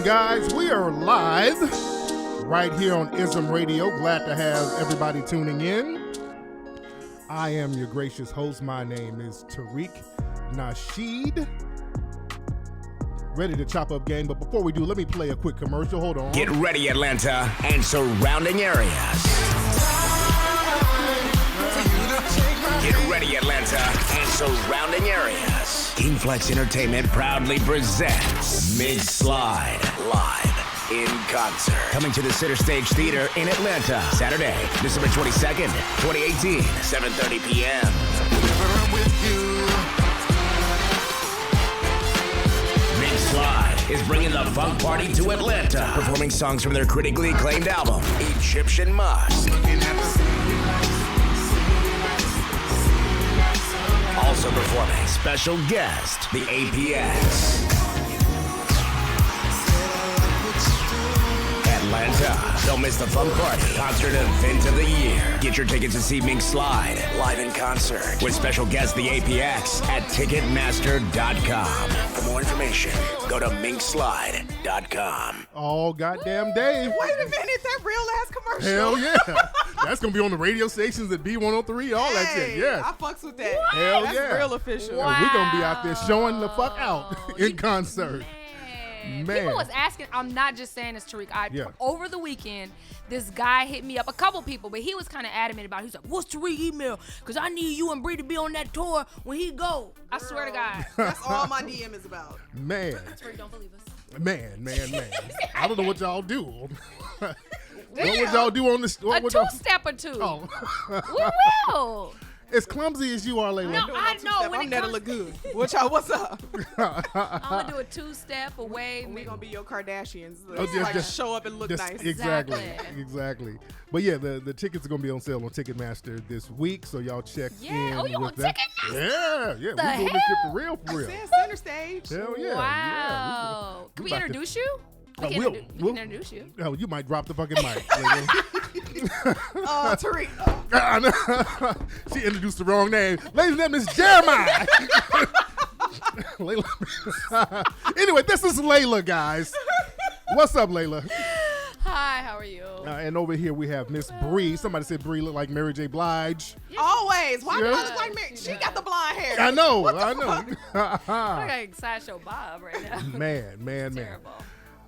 on, guys? We are live right here on IZM Radio. Glad to have everybody tuning in. I am your gracious host. My name is Tariq Nasheed. Ready to chop up game, but before we do, let me play a quick commercial. Hold on. Get ready, Atlanta and surrounding areas. Get ready, Atlanta and surrounding areas. King Flex Entertainment proudly presents Mix Slide live in concert. Coming to the Center Stage Theater in Atlanta, Saturday, December 22nd, 2018, 7:30 p.m. Mix Slide is bringing the funk party to Atlanta, performing songs from their critically acclaimed album, Egyptian Must. Also performing special guest, the APX. Atlanta. Don't miss the funk party concert event of the year. Get your tickets to see Mink Slide live in concert with special guest, the APX, at Ticketmaster.com. For more information, go to minkslide.com. Oh, goddamn day. Wait a minute, that real ass commercial. Hell yeah. That's going to be on the radio stations at B103, all that shit. Yeah. I fucks with that. What? Hell That's yeah. real official. Wow. We're going to be out there showing the fuck out in concert. Man. People was asking, I'm not just saying this, Tariq. Over the weekend, this guy hit me up, a couple people, but he was kind of adamant about it. He's like, what's Tariq email? Because I need you and Bree to be on that tour when he go. I swear to God. That's all my DM is about. Man. Tariq, don't believe us. Man. I don't know what y'all do. What would y'all do on this? A two-step or two. Oh. We will. As clumsy as you are, Layla. No, I know. When I'm there to look good. What's up? I'm going to do a two-step away. We going to be your Kardashians. Just show up and look nice. Exactly. But yeah, the tickets are going to be on sale on Ticketmaster this week, so y'all check in. Oh, you on that. Ticketmaster? Yeah. We doing this shit for real. Center stage. Hell yeah. Wow. Yeah. Can we introduce you? We can introduce you. Oh, you might drop the fucking mic. Tariq. She introduced the wrong name. Ladies and gentlemen, it's Jeremiah. Anyway, this is Layla, guys. What's up, Layla? Hi, how are you? And over here we have Miss Bree. Somebody said Bree looked like Mary J. Blige. Always. Why do I look like Mary? She got the blonde hair. I know. I look like Sideshow Bob right now. Man. Terrible.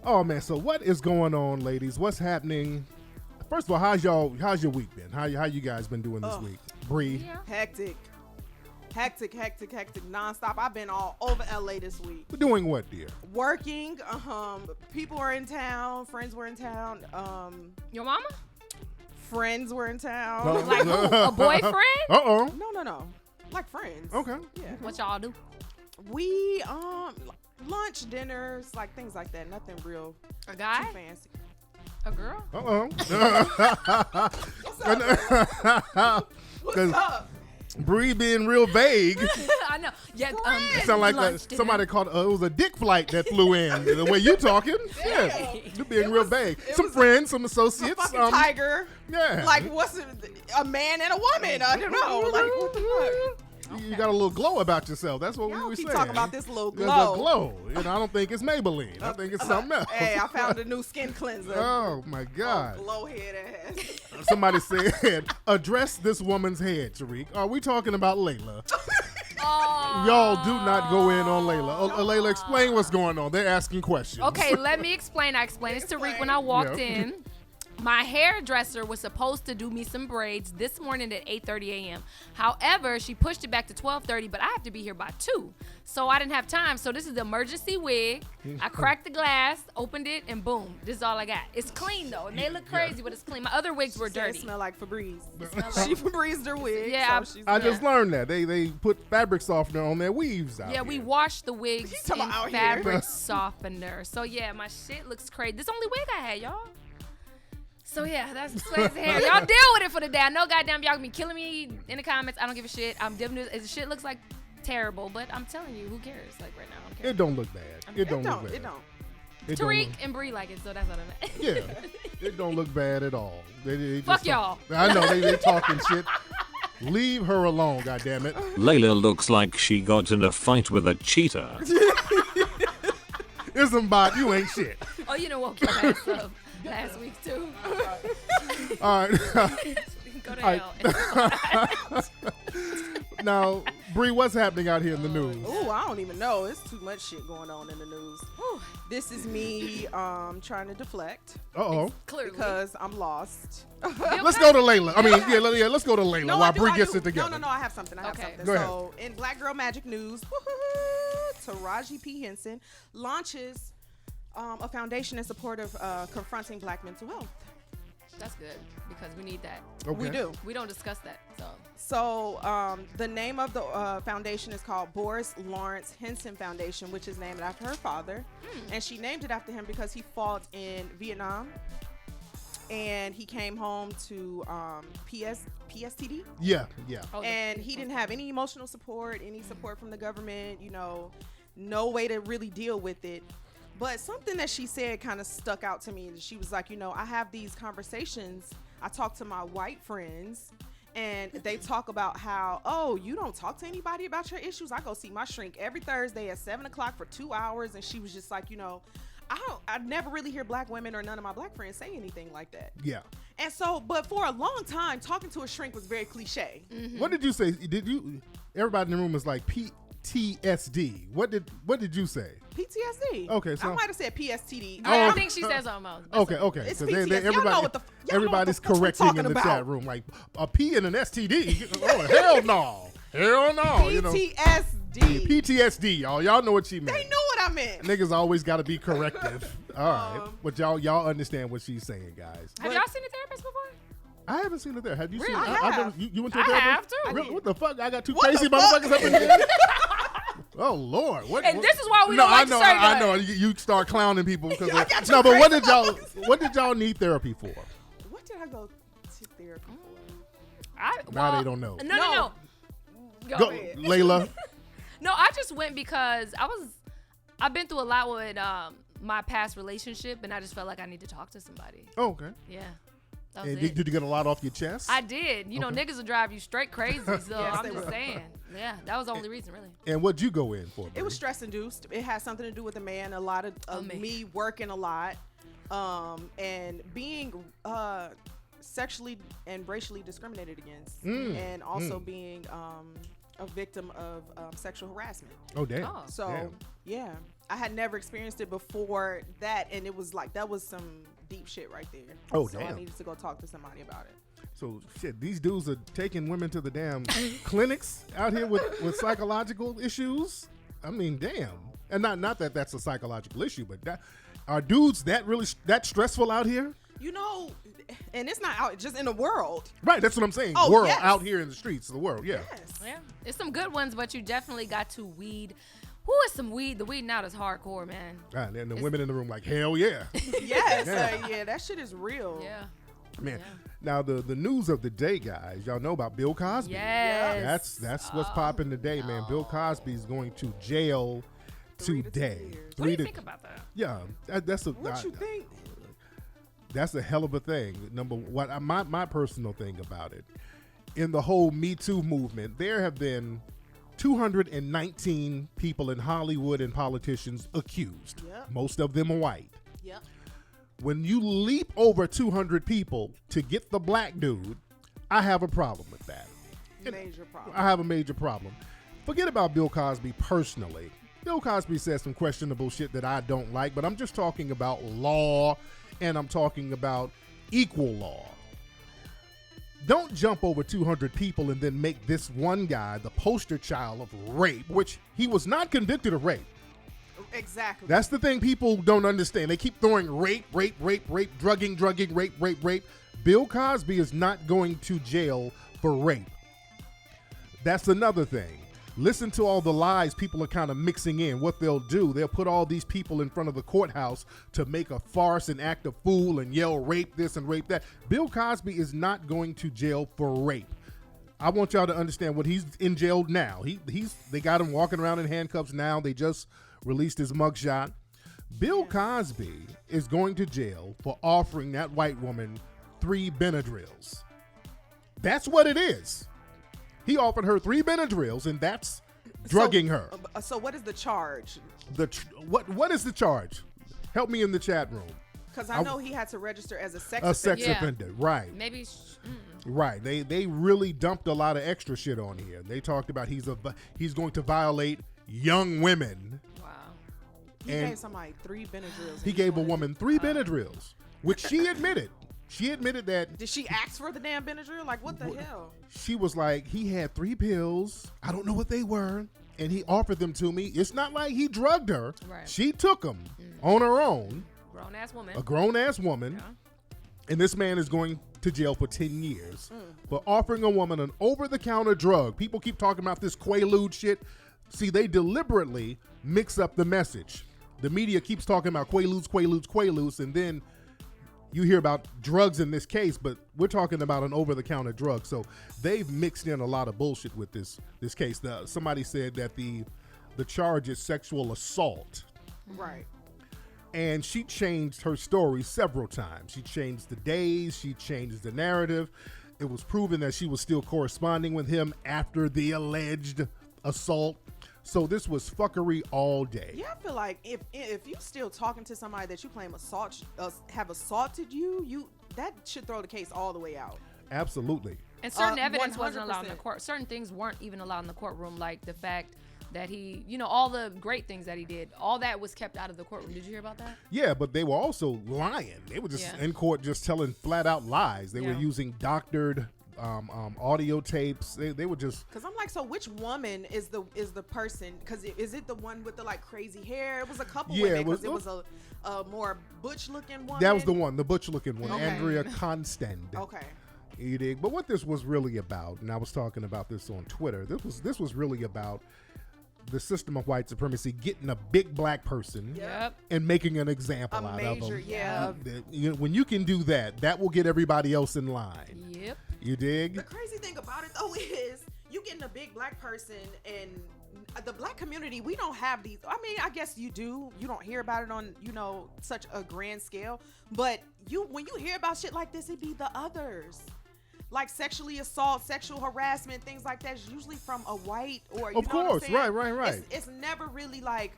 Oh man, so what is going on, ladies? What's happening? First of all, how's your week been? How you guys been doing this week? Bree? Yeah. Hectic, nonstop. I've been all over LA this week. Doing what, dear? Working. People were in town. Friends were in town. Your mama? Friends were in town. No. Like who? A boyfriend? Uh-oh. No. Like friends. Okay. Yeah. What y'all do? We lunch, dinners, like things like that. Nothing real. A guy? Too fancy. A girl? What's up? Bree being real vague. I know. Yeah. It sounded like somebody called. It was a dick flight that flew in. The way you talking, you're being real vague. Some friends, some associates. A fucking tiger. Yeah. Like what's it, a man and a woman? I don't know. Like what the fuck? You got a little glow about yourself. That's what we were keep saying. Talking about this little glow. There's a glow. I don't think it's Maybelline. I think it's something else. Hey, I found a new skin cleanser. Oh my God. Glow head ass. Somebody said, address this woman's head, Tariq. Are we talking about Layla? Y'all do not go in on Layla. Layla, explain what's going on. They're asking questions. Okay, let me explain. I explained this to Tariq when I walked in. My hairdresser was supposed to do me some braids this morning at 8:30 a.m. However, she pushed it back to 12:30, but I have to be here by 2. So I didn't have time. So this is the emergency wig. I cracked the glass, opened it, and boom. This is all I got. It's clean, though. It may look crazy, but it's clean. My other wigs were dirty. It smell like Febreze. She Febrezed her wig. Yeah. So I just learned that. They put fabric softener on their weaves out here. We washed the wigs in out fabric softener. So, yeah, my shit looks crazy. This only wig I had, y'all. So, yeah, that's explains the hair. Y'all deal with it for the day. I know goddamn y'all can be killing me in the comments. I don't give a shit. I'm giving it. The shit looks like terrible, but I'm telling you, who cares? Like, right now, I don't care. It don't look bad. It don't look bad. It don't. Tariq and Bree like it, so that's what I meant. Yeah, it don't look bad at all. They Fuck y'all. I know, they talking shit. Leave her alone, goddammit. Layla looks like she got in a fight with a cheetah. Ismbot, you ain't shit. Oh, you know woke your ass up last week too. All right. Go to All hell. Now, Bree, what's happening out here in the news? Ooh, I don't even know. It's too much shit going on in the news. Whew. This is me trying to deflect Uh-oh. Clearly. because I'm lost. Let's go to Layla. I mean, let's go to Layla while I do, Bree I gets do. it together. No, I have something. Okay. Go ahead. So, in Black Girl Magic news, Taraji P. Henson launches a foundation in support of confronting Black mental health. That's good because we need that. Okay. We do. We don't discuss that. So the name of the foundation is called Boris Lawrence Henson Foundation, which is named after her father. And she named it after him because he fought in Vietnam. And he came home to PSTD. Yeah. Oh, And he didn't have any emotional support, any support from the government, no way to really deal with it. But something that she said kind of stuck out to me. She was like, I have these conversations. I talk to my white friends and they talk about how, oh, you don't talk to anybody about your issues. I go see my shrink every Thursday at 7:00 for 2 hours. And she was just like, I never really hear Black women or none of my Black friends say anything like that. Yeah. And so, but for a long time, talking to a shrink was very cliche. Mm-hmm. What did you say? Everybody in the room was like PTSD. What did you say? PTSD. Okay, so I might have said PSTD. I think she says almost. Okay. It's So PTSD. Y'all know what the everybody's fuck we're correcting in talking the about. chat room like a P and an STD. Oh hell no, hell no. PTSD. PTSD, y'all. Y'all know what she meant. They knew what I meant. Niggas always got to be corrective. All right, but y'all understand what she's saying, guys. Have y'all seen a therapist before? I haven't seen it there. Have you Really? seen it? I have. You went to a I therapist? have, too. Really? What the fuck? I got two What crazy the fuck? motherfuckers up in here. Oh Lord! And this is why we don't like to say that. I know. You start clowning people because I got no. two But crazy what did y'all need therapy for? What did I go to therapy for? Now they don't know. No. Go, ahead. Layla. No, I just went because I've been through a lot with my past relationship, and I just felt like I need to talk to somebody. Oh, okay. Yeah. That was And it. did you get a lot off your chest? I did. Niggas will drive you straight crazy. So Yes, I'm they just will. saying. Yeah, that was the only reason, really. And what'd you go in for? It was stress induced. It had something to do with a man. A lot of me working a lot, and being sexually and racially discriminated against, and also being a victim of sexual harassment. Oh damn. Oh. So Damn. yeah, I had never experienced it before that, and it was like that was some deep shit right there. Oh, so damn. I needed to go talk to somebody about it. So shit, these dudes are taking women to the damn clinics out here with psychological issues. I mean, damn. And not that that's a psychological issue, but that are dudes that stressful out here? And it's not out just in the world. Right, that's what I'm saying. Oh, world yes. out here in the streets of the world, yeah. Yes. Yeah. It's some good ones, but you definitely got to weed. Who is some weed? The weed out is hardcore, man. Right, and the women in the room like, hell yeah. Yes. Yeah. Yeah, that shit is real. Yeah. Man. Yeah. Now the news of the day, guys, y'all know about Bill Cosby. Yes. That's what's popping today, man. Bill Cosby's going to jail 3 to 10 today. years. What do you think about that? Yeah, that's a What you think? that's a hell of a thing. My personal thing about it, in the whole Me Too movement, there have been 219 people in Hollywood and politicians accused. Yep. Most of them are white. Yep. When you leap over 200 people to get the black dude, I have a problem with that. Major problem. I have a major problem. Forget about Bill Cosby personally. Bill Cosby says some questionable shit that I don't like, but I'm just talking about law, and I'm talking about equal law. Don't jump over 200 people and then make this one guy the poster child of rape, which he was not convicted of rape. Exactly. That's the thing people don't understand. They keep throwing rape, drugging, rape. Bill Cosby is not going to jail for rape. That's another thing. Listen to all the lies people are kind of mixing in. What they'll do, they'll put all these people in front of the courthouse to make a farce and act a fool and yell rape this and rape that. Bill Cosby is not going to jail for rape. I want y'all to understand what he's in jail now. They got him walking around in handcuffs now. They just released his mugshot. Bill Cosby is going to jail for offering that white woman 3 Benadryls. That's what it is. He offered her 3 Benadryls, and that's drugging her. So what is the charge? What is the charge? Help me in the chat room. Because I know he had to register as a sex offender, right? Maybe. Right. They really dumped a lot of extra shit on here. They talked about he's going to violate young women. Wow. He gave somebody 3 Benadryls. He gave a woman 3 Benadryls, which she admitted. She admitted that. Did she ask for the damn Benadryl? Like, what the hell? She was like, he had 3 pills. I don't know what they were. And he offered them to me. It's not like he drugged her. Right. She took them on her own. Grown-ass woman. A grown-ass woman. Yeah. And this man is going to jail for 10 years for offering a woman an over-the-counter drug. People keep talking about this Quaalude shit. See, they deliberately mix up the message. The media keeps talking about Quaaludes, and then you hear about drugs in this case, but we're talking about an over-the-counter drug. So they've mixed in a lot of bullshit with this case. Somebody said that the charge is sexual assault. Right. And she changed her story several times. She changed the days. She changed the narrative. It was proven that she was still corresponding with him after the alleged assault. So this was fuckery all day. Yeah, I feel like if you still talking to somebody that you claim have assaulted you, that should throw the case all the way out. Absolutely. And certain evidence 100%. wasn't allowed in the court. Certain things weren't even allowed in the courtroom, like the fact that he, all the great things that he did, all that was kept out of the courtroom. Did you hear about that? Yeah, but they were also lying. They were just in court just telling flat out lies. They were using doctored audio tapes. They were just. Because I'm like, so which woman is the person? Because is it the one with the like crazy hair? It was a couple women. Because it was a more butch looking woman. That was the one, the butch looking one, Okay. Andrea Constand. Okay. You dig? But what this was really about, and I was talking about this on Twitter. This was really about the system of white supremacy getting a big black person and making an example out of them. When you can do that, that will get everybody else in line. Yep. You dig? The crazy thing about it though is you getting a big black person, and the black community, we don't have these. I mean, I guess you do. You don't hear about it on, such a grand scale. But when you hear about shit like this, it be the others. Like sexually assault, sexual harassment, things like that is usually from a white or of course, right. It's never really like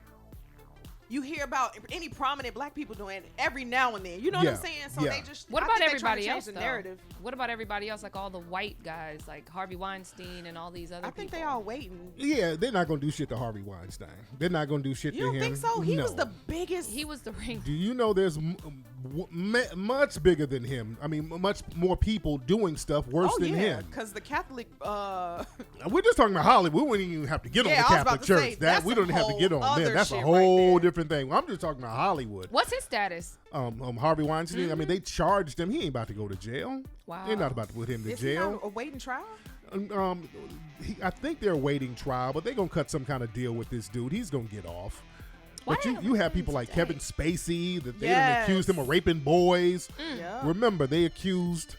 you hear about any prominent black people doing it every now and then. You know what I'm saying? So they just. What about everybody else? The narrative. What about everybody else? Like all the white guys, like Harvey Weinstein and all these other. I think they all waiting. Yeah, they're not gonna do shit to Harvey Weinstein. They're not gonna do shit to him. You don't think so? He was the biggest. He was the ring. Do you know there's much bigger than him? I mean, much more people doing stuff worse than him. Because the Catholic. We're just talking about Hollywood. We wouldn't even have to get on the Catholic Church. We don't have to get on them. That's a whole different thing. I'm just talking about Hollywood. What's his status? Harvey Weinstein. I mean, they charged him. He ain't about to go to jail. Wow. They're not about to put him to jail. He not awaiting trial? I think they're awaiting trial, but they're gonna cut some kind of deal with this dude. He's gonna get off. But you have people like Kevin Spacey that they done accused him of raping boys. Remember, they accused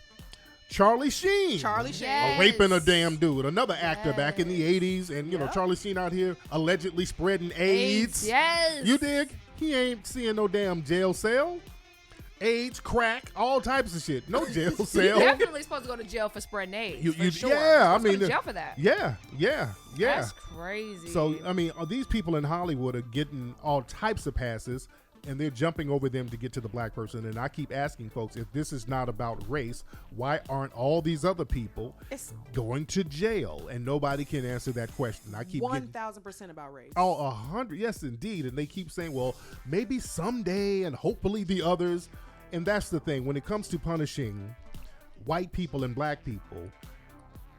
Charlie Sheen of raping a damn dude, another actor back in the 80s. And, Charlie Sheen out here allegedly spreading AIDS. Yes. You dig? He ain't seeing no damn jail cell. AIDS, crack, all types of shit. No jail cell. You're definitely supposed to go to jail for spreading AIDS. For sure. Yeah, I mean, go to jail for that. Yeah. That's crazy. So, I mean, these people in Hollywood are getting all types of passes, and they're jumping over them to get to the black person. And I keep asking folks, if this is not about race, why aren't all these other people going to jail? And nobody can answer that question. I keep 1,000% about race. Oh, 100, yes, indeed. And they keep saying, well, maybe someday, and hopefully the others. And that's the thing. When it comes to punishing white people and black people,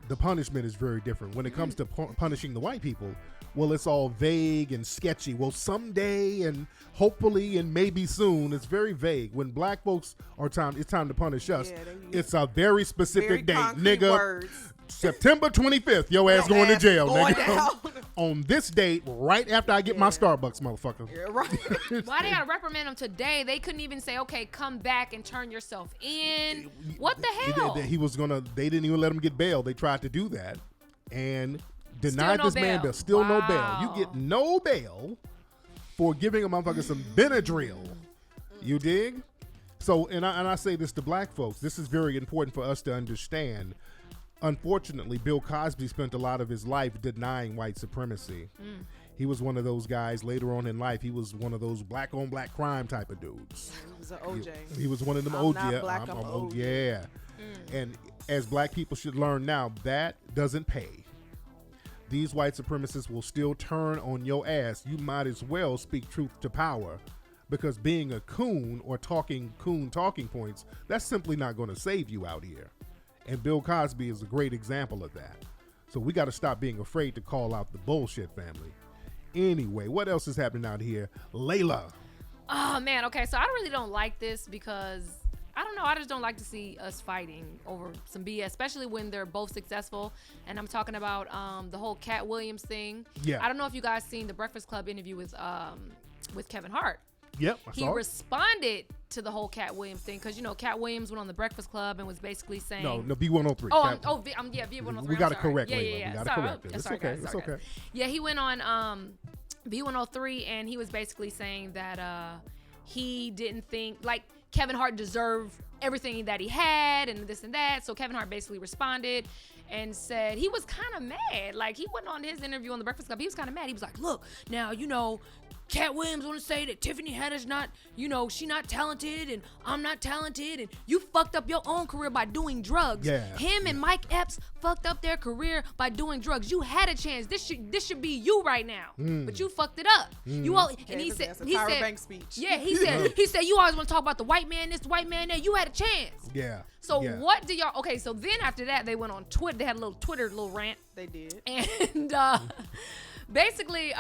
the punishment is very different. When it comes to punishing the white people, well, it's all vague and sketchy. Well, someday and hopefully and maybe soon. It's very vague. When black folks it's time to punish us. It's a very specific date, nigga. Words. September 25th, your ass going to jail, nigga. On this date, right after I get my Starbucks, motherfucker. Yeah, right. Why they gotta reprimand him today? They couldn't even say, okay, come back and turn yourself in. What the hell? They didn't even let him get bail. They tried to do that and denied this man bail. Still no bail. You get no bail for giving a motherfucker some Benadryl. You dig? So, and I say this to black folks. This is very important for us to understand. Unfortunately, Bill Cosby spent a lot of his life denying white supremacy. He was one of those guys later on in life. He was one of those black on black crime type of dudes. He was an OJ. He was one of them I'm OJ. not black, I'm OJ. Yeah. And as black people should learn now, that doesn't pay. These white supremacists will still turn on your ass. You might as well speak truth to power, because being a coon or talking coon talking points, that's simply not going to save you out here. And Bill Cosby is a great example of that. So we got to stop being afraid to call out the bullshit, family. Anyway, what else is happening out here? Layla. Oh, man. Okay, so I really don't like this because, I don't know, I just don't like to see us fighting over some BS, especially when they're both successful. And I'm talking about the whole Cat Williams thing. Yeah. I don't know if you guys seen the Breakfast Club interview with Kevin Hart. Yep, I He saw it. responded to the whole Cat Williams thing because, you know, Cat Williams went on the Breakfast Club and was basically saying... No, B103. Oh, Cat- yeah, V103. We got to I'm sorry. correct Yeah, Layla. yeah, yeah. We got to Sorry, correct it. It's sorry, okay. guys, It's sorry, okay. guys. Yeah, he went on V103 and he was basically saying that he didn't think, like, Kevin Hart deserved everything that he had and this and that. So Kevin Hart basically responded and said he was kind of mad. Like, he went on his interview on the Breakfast Club. He was kind of mad. He was like, look, now, you know, Cat Williams want to say that Tiffany Haddish not, you know, she not talented and I'm not talented and you fucked up your own career by doing drugs. Yeah. Him and Mike Epps fucked up their career by doing drugs. You had a chance. This should be you right now, but you fucked it up. You all and he said That's a Tyra Banks speech. Yeah, he said you always want to talk about the white man this, the white man that. You had a chance. Yeah. So yeah. what do y'all? Okay, so then after that they went on Twitter. They had a little Twitter rant. They did. And basically,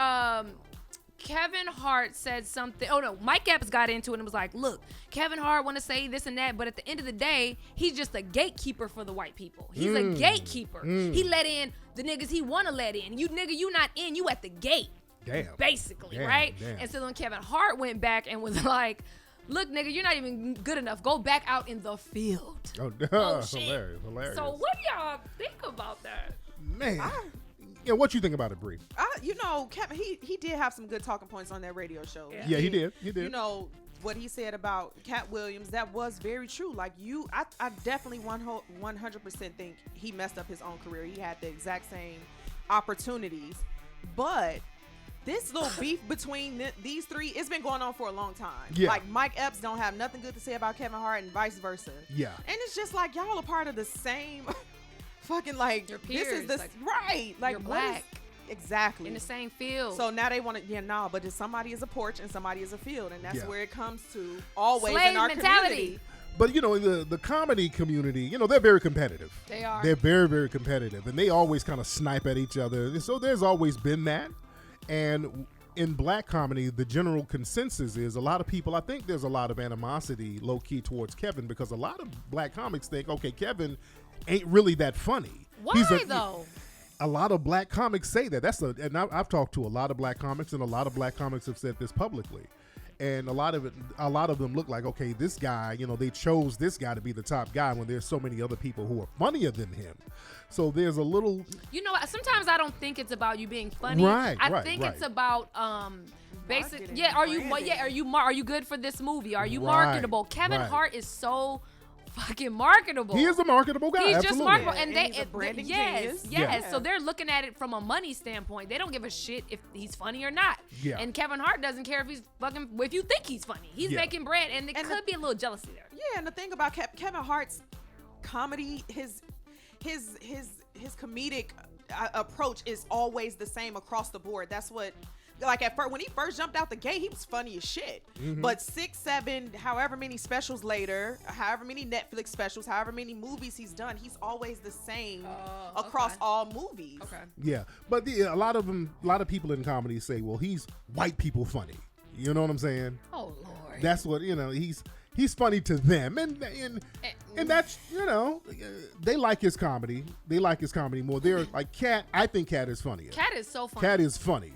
Kevin Hart said something. Oh no, Mike Epps got into it and was like, "Look, Kevin Hart want to say this and that, but at the end of the day, he's just a gatekeeper for the white people. He's a gatekeeper. He let in the niggas he want to let in. You nigga, you not in. You at the gate. Damn. Basically, Damn, right? damn. And so then Kevin Hart went back and was like." Look, nigga, you're not even good enough. Go back out in the field. Oh, shit. hilarious. So what do y'all think about that? Man. Yeah, what you think about it, Bree? You know, Kevin, he did have some good talking points on that radio show. Yeah, he did. He did. You know, what he said about Cat Williams, that was very true. Like, I definitely 100% think he messed up his own career. He had the exact same opportunities. But this little beef between these three, it's been going on for a long time. Yeah. Like, Mike Epps don't have nothing good to say about Kevin Hart and vice versa. Yeah. And it's just like, y'all are part of the same fucking, like, Your this is peers, the, like, right. Like, you're what is- black. Exactly. In the same field. So now they want to, but somebody is a porch and somebody is a field. And that's Yeah. where it comes to always Slave in our mentality. community. But, you know, in the comedy community, you know, they're very competitive. They are. They're very, very competitive. And they always kind of snipe at each other. And so there's always been that. And in black comedy, the general consensus is a lot of people, I think there's a lot of animosity low-key towards Kevin because a lot of black comics think, okay, Kevin ain't really that funny. Why though? A lot of black comics say that. And I've talked to a lot of black comics, and a lot of black comics have said this publicly. And a lot of them look like, okay, this guy, you know, they chose this guy to be the top guy when there's so many other people who are funnier than him. So there's a little. You know, sometimes I don't think it's about you being funny. Right, I think it's about basic. Marketing, Yeah, are branding. are you good for this movie? Are you Right, marketable? Kevin right. Hart is so fucking marketable. He is a marketable guy. He's absolutely. just marketable, Yeah, and and he's a branding genius. yes. Yeah. So they're looking at it from a money standpoint. They don't give a shit if he's funny or not. Yeah. And Kevin Hart doesn't care if he's fucking if you think he's funny. He's Yeah. making bread, and And could be a little jealousy there. Yeah, and the thing about Kevin Hart's comedy, his comedic approach is always the same across the board. That's what, like, at first, when he first jumped out the gate, he was funny as shit. But 6, 7, however many specials later, however many Netflix specials, however many movies he's done, he's always the same across okay. all movies. Okay. Yeah, but a lot of people in comedy say, well, he's white people funny. You know what I'm saying? Oh Lord. That's what, you know, he's funny to them, and that's, you know, they like his comedy. They like his comedy more. They're like Cat. I think Cat is funnier. Cat is so funny. Cat is funny,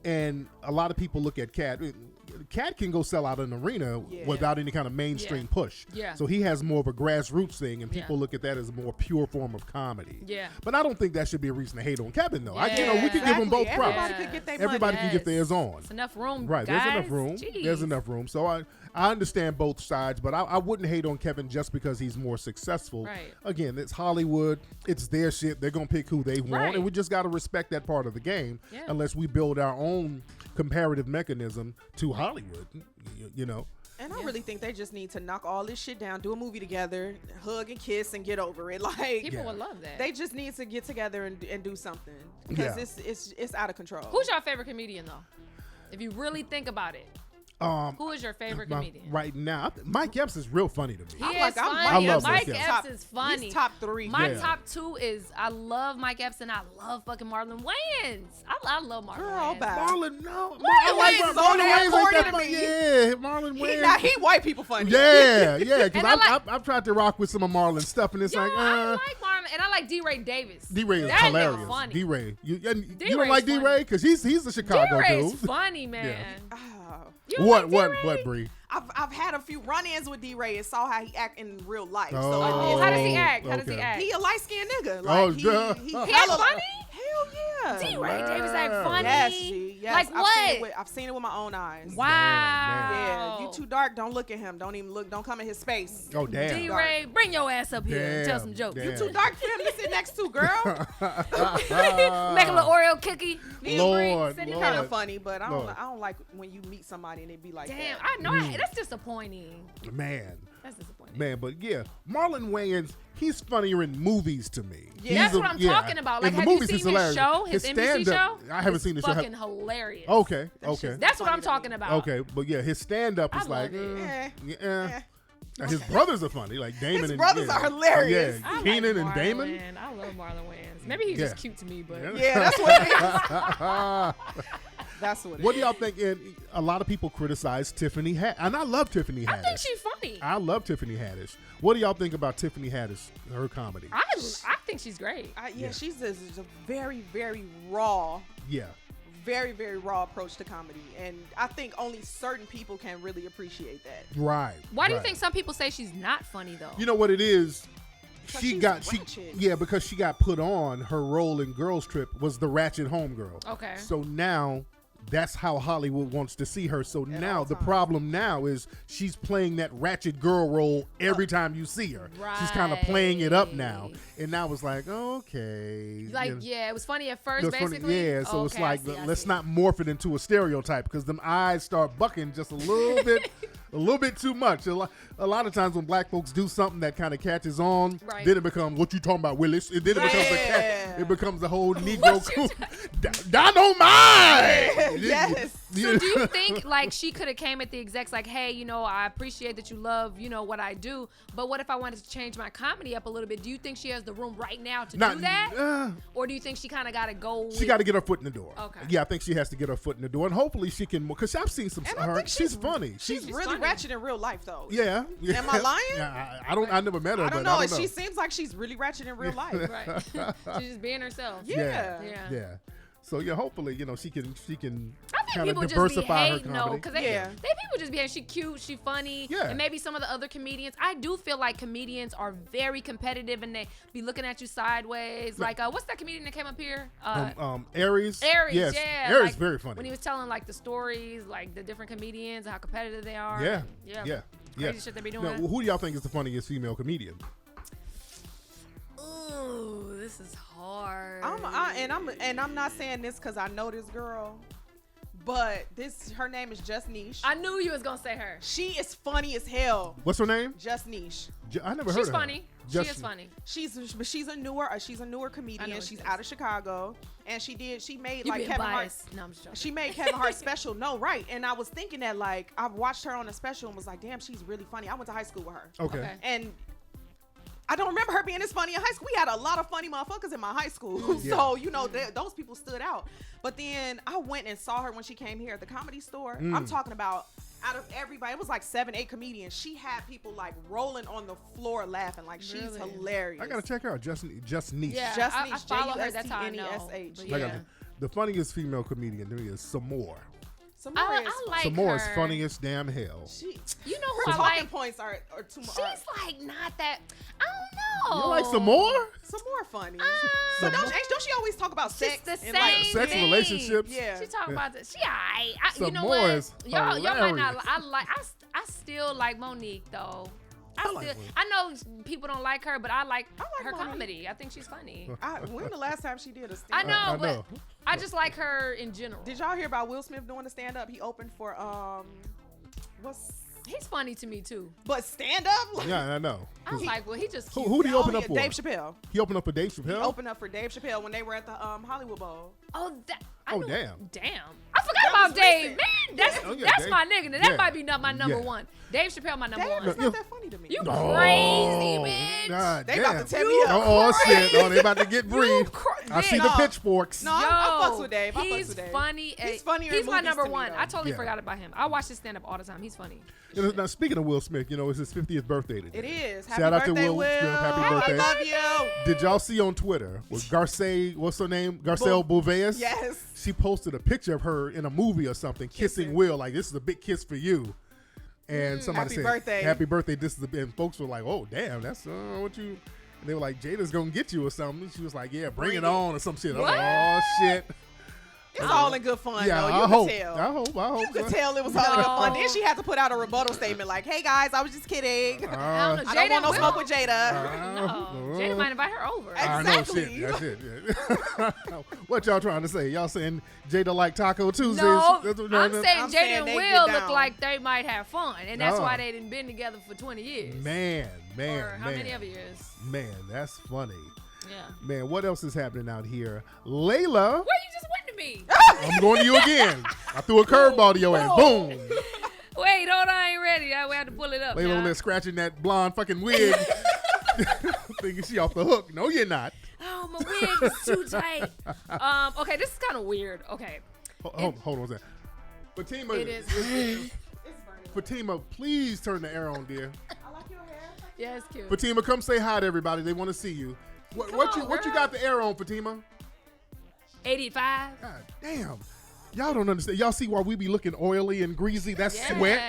and a lot of people look at Cat. Cat can go sell out an arena without any kind of mainstream Yeah. push. Yeah. So he has more of a grassroots thing, and people Yeah. look at that as a more pure form of comedy. Yeah. But I don't think that should be a reason to hate on Kevin, though. Yeah. You know, we can give them both props. Everybody could get their Everybody money. can get theirs on. There's enough room. Right, guys. there's enough room. Jeez. There's enough room. So I I understand both sides, but I wouldn't hate on Kevin just because he's more successful. Right. Again, it's Hollywood. It's their shit. They're going to pick who they want. Right. And we just got to respect that part of the game unless we build our own comparative mechanism to Hollywood, you know. And I really think they just need to knock all this shit down, do a movie together, hug and kiss, and get over it. Like People would love that. They just need to get together and do something because it's out of control. Who's your favorite comedian though? If you really think about it. Who is your favorite comedian? Right now, Mike Epps is real funny to me. He is funny. I love Mike Mike Epps is funny. He's top 3. My top 2 is I love Mike Epps and I love fucking Marlon Wayans. I love Marlon Wayans. Marlon, no. Wayans so damn corny to me. Yeah, Marlon Wayans. Now he white people funny. Yeah, because And I've tried to rock with some of Marlon's stuff, and it's Yo, like, I like Marlon, and I like D-Ray Davis. D-Ray is That hilarious. nigga funny. D-Ray. You don't D-Ray's like funny. D-Ray? Because he's a Chicago D-Ray's dude. funny, man. Oh. You don't like D-Ray? What, Bree? I've had a few run-ins with D-Ray and saw how he act in real life. Oh. So Oh, how does he act? How does he Okay. act? he a light-skinned nigga. Oh, Like duh. he He act hella funny? Hell yeah. D-Ray Davis act funny. Yes, G. Yes. Like what? I've seen it with my own eyes. Wow. Yeah, you too dark. Don't look at him. Don't even look. Don't come in his space. Oh, damn. D-Ray, bring your ass up here and tell Damn, some jokes. damn. You too dark for him to sit next to, girl. Make a little Oreo cookie. Lord, It's Lord. kind of funny, but I Lord. don't like when you meet somebody and it be like Damn, that. I know. That's disappointing. Man. That's disappointing. Man, but yeah, Marlon Wayans, he's funnier in movies to me. Yeah. That's what I'm talking about. Like, in the have you movies, seen he's his hilarious. show, his NBC stand-up- show? I haven't It's seen the show. fucking hilarious. Okay. That's what I'm funny to me. talking about. Okay, but yeah, his stand-up I is like, love it. Eh. His brothers are funny, like Damon His and brothers are hilarious. Yeah, I like Keenan and Marlon Damon. Wayans. I love Marlon Wayans. Maybe he's just Yeah. cute to me, but Yeah, that's what it is. That's what it is. What do y'all think? And a lot of people criticize Tiffany Haddish, and I love Tiffany Haddish. I think she's funny. I love Tiffany Haddish. What do y'all think about Tiffany Haddish, her comedy? I think she's great. Yeah, she's a very, very raw, Yeah. very, very raw approach to comedy. And I think only certain people can really appreciate that. Right. Why do you right. think some people say she's not funny though? You know what it is? Because She she's got ratchet. because she got put on. Her role in Girls Trip was the ratchet homegirl. Okay. So now that's how Hollywood wants to see her. So now all the times. problem now is she's playing that ratchet girl role every time you see her. She's kind of playing it up now. Right. And now it's like, okay. Like, you know. yeah, it was funny at first, That's funny. basically. Yeah, so it's Okay, I like, see, I let's see. not morph it into a stereotype because them eyes start bucking just a little bit, a little bit too much. A lot of times when black folks do something that kind of catches on, Right. then it becomes, what you talking about, Willis? And then it becomes Yeah. it becomes the whole What Negro you cool. Dynamite! Yes. So do you think like she could have came at the execs like, hey, you know, I appreciate that you love, you know, what I do, but what if I wanted to change my comedy up a little bit? Do you think she has the room right now to do that? Or do you think she kind of got to go She got to get her foot in the door. Okay. Yeah, I think she has to get her foot in the door, and hopefully she can. Because I've seen some. And I Her, think she's funny. She's really funny. ratchet in real life, though. Yeah. Am I lying? Yeah, I don't. I never met her. I don't but know. I don't know. She seems like she's really ratchet in real life. Right. She's just being herself. Yeah. Yeah. So yeah, hopefully she can I think kind of people just be diversify her hating though, comedy. because Yeah. they people just be hating. She cute, she funny, Yeah. and maybe some of the other comedians. I do feel like comedians are very competitive and they be looking at you sideways. Like, what's that comedian that came up here? Aries. Aries, Yes, yeah. Aries like, very funny. When he was telling like the stories, like the different comedians and how competitive they are. Yeah. Yeah. Yeah. Crazy shit they be doing. Now, who do y'all think is the funniest female comedian? Ooh, this is hard. I'm not saying this because I know this girl, but her name is Just Niche. I knew you was gonna say her. She is funny as hell. What's her name? Just Niche. I never heard She's of her. funny. She is funny. She's a newer I comedian. know what She's it out of Chicago, and she made You like being Kevin Hart. biased. No, I'm just joking. She made Kevin Hart special. No, right. And I was thinking that like I watched her on a special and was like, damn, she's really funny. I went to high school with her. Okay. And I don't remember her being this funny in high school. We had a lot of funny motherfuckers in my high school. Yeah. So, you know, those people stood out. But then I went and saw her when she came here at the Comedy Store. I'm talking about out of everybody, it was like 7-8 comedians. She had people like rolling on the floor laughing. Like, she's Really? hilarious. I gotta check her out. Just Niche. Yeah, Just I Niche, follow her. That's how I know. Justnesh. But I yeah. got the funniest female comedian to me is Samore. Samora is I like Samora's her. funny as damn hell. You know her who I talking like? points are too much. She's like not that. I don't know. You like some more? Samora funny. Some But more? don't she always talk about She's sex? the and, same like, Sex, thing. relationships. Yeah. She talking about this. She alright. You know Samora's what? Y'all might not. hilarious. I still like Monique though. I like Monique. I know people don't like her, but I like her Monique. comedy. I think she's funny. When the last time she did a I stand-up? know, I know. but I just like her in general. Did y'all hear about Will Smith doing a stand-up? He opened for He's funny to me too. but stand-up? Yeah, I know. I was like, well, he just Who cute. who did he open up for? Dave Chappelle. He opened up for Dave He Chappelle? opened up for Dave Chappelle when they were at the Hollywood Bowl. Oh, Oh, damn. Damn. I forgot That about was Dave. recent. Man, that's Oh, yeah, that's Dave. my nigga. Now, Yeah. that might be not my number Yeah. one. Dave Chappelle, my number Dave one. is not that funny to me. You Oh, crazy, bitch. God They damn. about to tear me up. Oh, shit. Oh, they about to get briefed. I see the No. pitchforks. No, I fucks with Dave. I fucks He's with Dave. funny. He's funnier in He's my movies number to me, one. though. I totally Yeah. forgot about him. I watch his stand up all the time. He's funny. Now, speaking of Will Smith, it's his 50th birthday today. It is. Shout Happy out to birthday, Will Smith. Happy I birthday. love you. Did y'all see on Twitter with Garcelle, what's her name? Garcelle Bouvier? Yes. She posted a picture of her in a movie or something, kissing Will, like, this is a big kiss for you. And somebody Happy said, birthday. happy birthday. And folks were like, oh, damn, that's what you. And they were like, Jada's going to get you or something. She was like, yeah, bring it on or some shit. I'm like, oh, shit. It's all in good fun, Yeah, though. I You hope. could tell. I hope. You could tell it was all in good fun. No. Then she had to put out a rebuttal statement like, hey, guys, I was just kidding. I don't know. I don't want no Jada smoke will. with Jada. No. Jada might invite her over. I know shit. Exactly. That's it. Yeah. What y'all trying to say? Y'all saying Jada like Taco Tuesdays? No, That's what I'm y'all- saying I'm Jada saying and they Will get look down. like they might have fun, and that's No. why they didn't been together for 20 years. Man, Or how many other years? Man, that's funny. Yeah. Man, what else is happening out here? Layla, Where you just went to me? I'm going to you again. I threw a curveball to your ass. Boom. Wait, hold on, I ain't ready. We have to pull it up. Layla y'all. over there scratching that blonde fucking wig. Thinking she off the hook. No, you're not. Oh, my wig is too tight. Okay, this is kind of weird. Okay. Hold on a second. Fatima, It is. Fatima, please turn the air on, dear. I like your hair. Yeah, it's cute. Fatima, come say hi to everybody. They want to see you. What Come you on, what you girl. got the air on, Fatima? 85. God damn. Y'all don't understand. Y'all see why we be looking oily and greasy? That's sweat.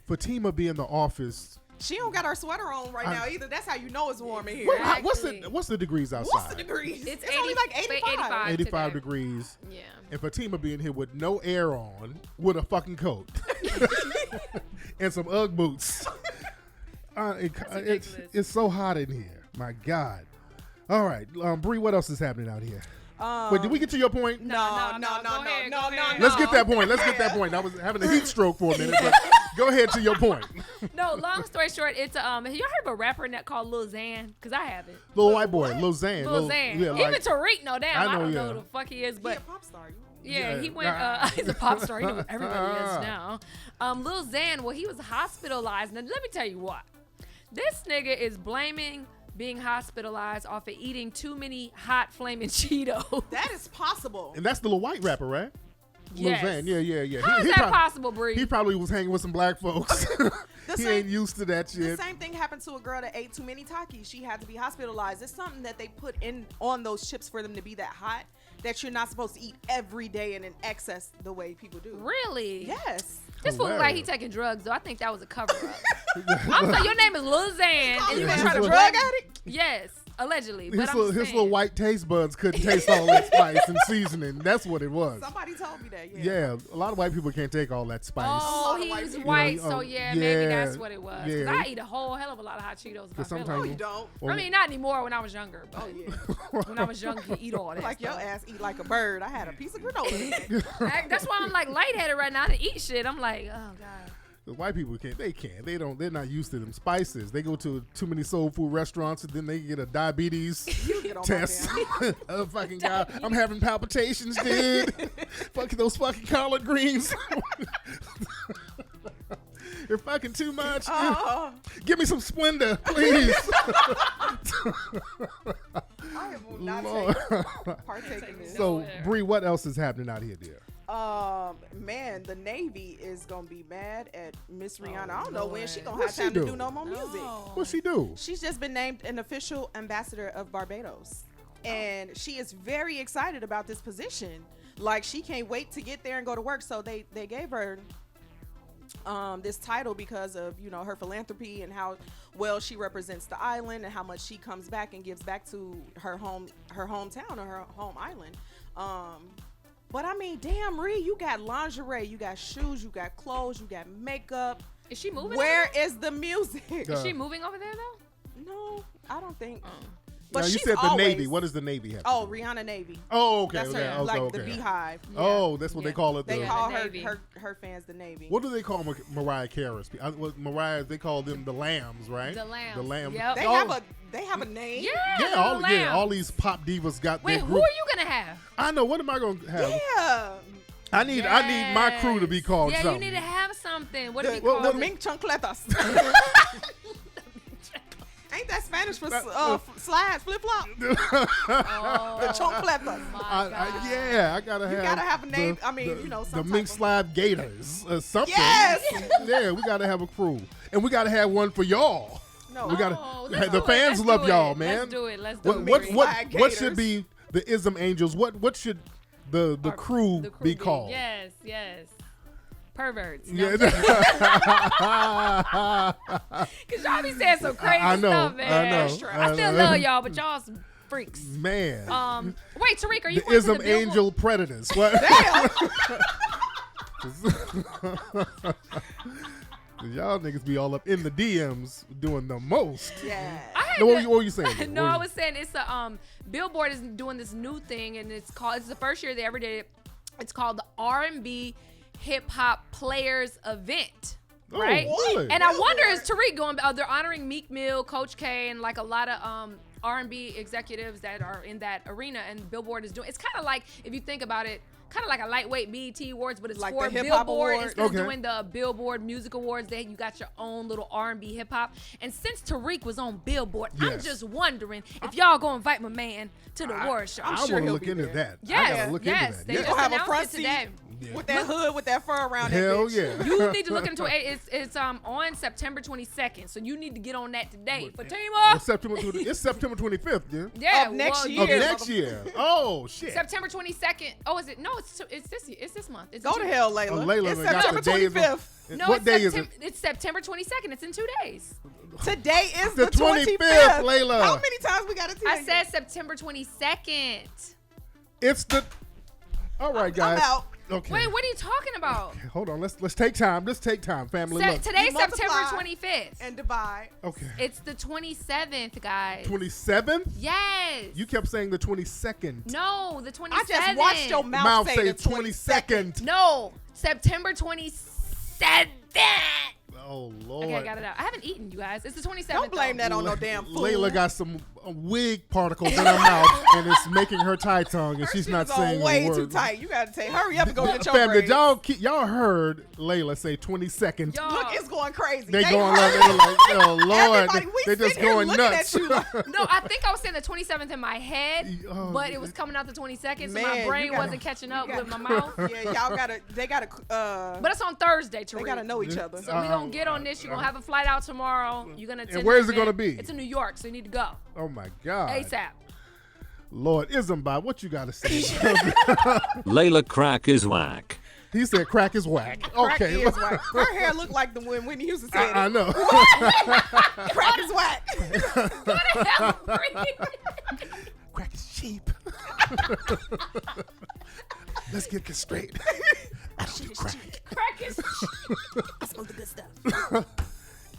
Fatima be in the office. She don't got her sweater on right now either. That's how you know it's warm in here. Exactly. What's the degrees outside? What's the degrees? It's only like 85. 85 today. degrees. Yeah. And Fatima being here with no air on, with a fucking coat and some UGG boots. ridiculous. It's so hot in here. My God. All right, Bree, what else is happening out here? Wait, did we get to your point? No. Go ahead. Let's get that point. Let's get that point. I was having a heat stroke for a minute, but go ahead to your point. No, long story short, it's have you heard of a rapper called Lil Xan? Because I haven't. Little white boy, Lil Xan. Lil Xan. Yeah, Even like, Tariq, no damn. I I know, don't yeah. know who the fuck he is, He but a pop star. yeah, he Yeah. went. He's a pop star. You know who everybody is now. Lil Xan, well, he was hospitalized. Now, let me tell you what. This nigga is blaming being hospitalized off of eating too many hot flaming Cheetos. That is possible. and that's the little white rapper, right? Yes. Lil Xan. Yeah. How is that possible, Bree? He probably was hanging with some black folks. He same- ain't used to that The shit. same thing happened to a girl that ate too many Takis. She had to be hospitalized. It's something that they put in on those chips for them to be that hot that you're not supposed to eat every day and in excess the way people do. Really? Yes. This fool look like he Hilarious. taking drugs, though. I think that was a cover up. I'm saying your name is Lil Xan, and You you been his trying to little- drug addict? yes, allegedly. His But I'm little, just his saying. little white taste buds couldn't taste all that spice and seasoning. That's what it was. Somebody told me that. Yeah. Yeah, a lot of white people can't take all that spice. Oh, lot of white he's people. white, You know, so yeah, maybe that's what it was. 'Cause yeah. I eat a whole hell of a lot of hot Cheetos. If I feel sometimes- No, like you it. don't. Well, I mean, not anymore. When I was younger, but Oh, yeah. when I was young, you eat all that. Like your stuff. ass eat like a bird. I had a piece of granola today. That's why I'm like lightheaded right now to eat shit. I'm like, oh god. the white people can't. They can't. They don't. They're not used to them spices. They go to too many soul food restaurants and then they get a diabetes You get on my test. damn. Oh fucking god! I'm having palpitations, dude. Fuck those fucking collard greens. You're fucking too much. Oh, Give me some Splenda, please. I will not Lord. partake in this. So, Nowhere. Bree, what else is happening out here, dear? Man, the Navy is gonna be mad at Miss Rihanna. I don't know when she gonna What have she time do? to do no more music. What's she do? She's just been named an official ambassador of Barbados, and she is very excited about this position. like she can't wait to get there and go to work. So they gave her this title because of, you know, her philanthropy and how well she represents the island and how much she comes back and gives back to her hometown or her home island. But I mean, damn, Ree, you got lingerie, you got shoes, you got clothes, you got makeup. Is she moving? Where is the music? Is she moving over there though? No, I don't think. But But you she's said the always, Navy. What does the Navy have? Oh, Rihanna Navy. Oh, okay. That's Okay. her, Okay. like Okay. the Beehive. Oh, that's what they Yeah. call it. They the- call the her, Navy. her fans the Navy. What do they call Mariah Carey? Mariah, they call them the Lambs, right? The Lambs. The Lambs. Yep. They Oh, have a name. Yeah, all these pop divas got Wait, their who group. are you gonna have? I know. What am I going to have? Yeah. I need my crew to be called Yeah, something. you need to have something. What The, do we call the it? mink chancletas. Ain't that Spanish for slides, flip flop? The chancletas. I gotta have. You gotta have a name. I mean, you know, the some mink type of- slide gators, something. Yes. Yeah, we gotta have a crew, and we gotta have one for y'all. No. We gotta. let's The do it. fans Let's love do y'all, it. man. Let's do it. Let's do What it. what Mink what, slide what should gators. be the IZM Angels? What should the crew be called? Yes. Perverts. Yeah. Cause y'all be saying some crazy I know, stuff, man. I still know. love y'all, but y'all some freaks. Man. Wait, Tariq, are you The going to the IZM Billboard? Angel Predators. What? Y'all niggas be all up in the DMs doing the most. Yeah. No, what were you saying? No, I was saying it's a Billboard is doing this new thing, and it's the first year they ever did it. It's called the R&B Hip Hop Players Event. Oh, Right? really? And I wonder, is Tariq going? They're honoring Meek Mill, Coach K, and like a lot of R&B executives that are in that arena. And Billboard is doing. It's kind of like, if you think about it, kind of like a lightweight BET Awards, but it's Like for the Hip Hop Billboard. Awards. Instead of Okay. doing the Billboard Music Awards, you got your own little R&B hip hop. And since Tariq was on Billboard, I'm Yes. just wondering if y'all gonna invite my man to the award show. I sure want to he'll look be into there. that. I Yes, gotta look yes, into they that. just Gonna have a announced front it seat today. with that hood with that fur around Hell that bitch. yeah. You need to look into it. It's on September 22nd, so you need to get on that today. It's Fatima. It's September 25th, yeah? Yeah, Of next well, year. Of Yeah. next year. Oh, shit. September 22nd. Oh, is it? No, it's this month. It's Go in to two- hell, Layla. Layla It's done got September the days of- 25th. No, what it's day is September, it? It's September 22nd. It's in 2 days. Today is The the 25th, 25th. Layla. How many times we gotta tell I you? said September 22nd. It's the. All right, guys. I'm out. Okay. Wait, what are you talking about? Hold on. Let's take time. Let's take time, family. Look. Today's You September multiply 25th. And divide. Okay. It's the 27th, guys. 27th? Yes. You kept saying the 22nd. No, the 27th. I just watched your mouth, Mouth say say the 22nd. 22nd. No, September 27th. Oh, Lord. Okay, I got it out. I haven't eaten, you guys. It's the 27th. Don't blame though. that on no damn food. Layla got some wig particles in her mouth, and it's making her tight tongue, and Her she's shit not is on saying way a word. too tight. You gotta say, hurry up and go get your Fam, did braids. y'all heard Layla say 22nd? Yo. Look, it's going crazy. They going heard like, it. oh Lord, Everybody, we they just sitting here going looking nuts. At you like, No, I think I was saying the 27th in my head, Oh, but it was coming out the 22nd, so Man, my you brain gotta- wasn't catching up you with my gotta- mouth. yeah, y'all gotta. They gotta. But it's on Thursday, Tariq. They gotta know each other. So we gonna get on this. You're gonna have a flight out tomorrow. You're gonna attend. And where the is it gonna event. be? It's in New York, so you need to go Oh my God, ASAP. Lord Isambot, what you gotta say? Layla crack is whack. He said crack is whack. Crack Okay, is whack. Her hair looked like the when Whitney Houston said I it. know. Crack is whack. What the hell, Tariq? Crack is cheap. Let's get this straight. I don't do crack. Crack is. I smoke the good stuff.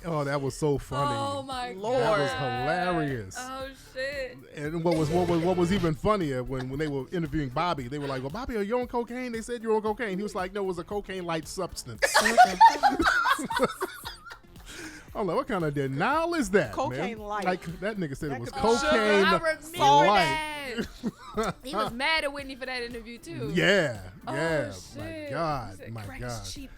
Oh, that was so funny. Oh my Lord. That was God. hilarious. Oh shit. And what was even funnier when they were interviewing Bobby, they were like, "Well, Bobby, are you on cocaine?" They said you're on cocaine. He was like, "No, it was a cocaine-like substance." I'm like, what kind of denial is that? Cocaine man? light. Like that nigga said it That was could be sugar. cocaine I remember light. that. He was mad at Whitney for that interview too. Yeah, Oh, yeah. shit. My He God, said, my "Crack God. is cheap."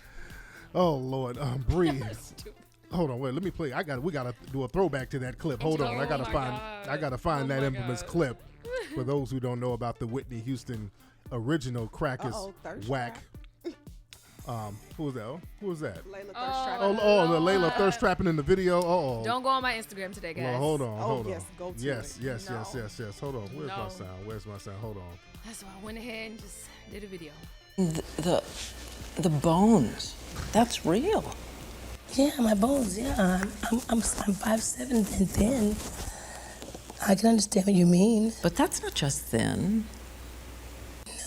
Oh Lord, Bree. Stupid. Hold on, wait. Let me play. We gotta do a throwback to that clip. Hold on, Oh I gotta my find. God. I gotta find Oh that my infamous God. clip. For those who don't know about the Whitney Houston original "Crack is Thirst Whack." Who was that? Oh, who was that? Layla Thirst Oh, Trap. Oh, the Layla Lord. thirst trapping in the video. Oh, Don't go on my Instagram today, guys. Well, hold on, Oh, hold yes, on. go to yes, it. yes, No. yes, yes, yes. Hold on. Where's my No. sound? Where's my sound? Hold on. That's why I went ahead and just did a video. The bones, that's real. Yeah, my bones, yeah. I'm 5'7" and thin. I can understand what you mean. But that's not just thin.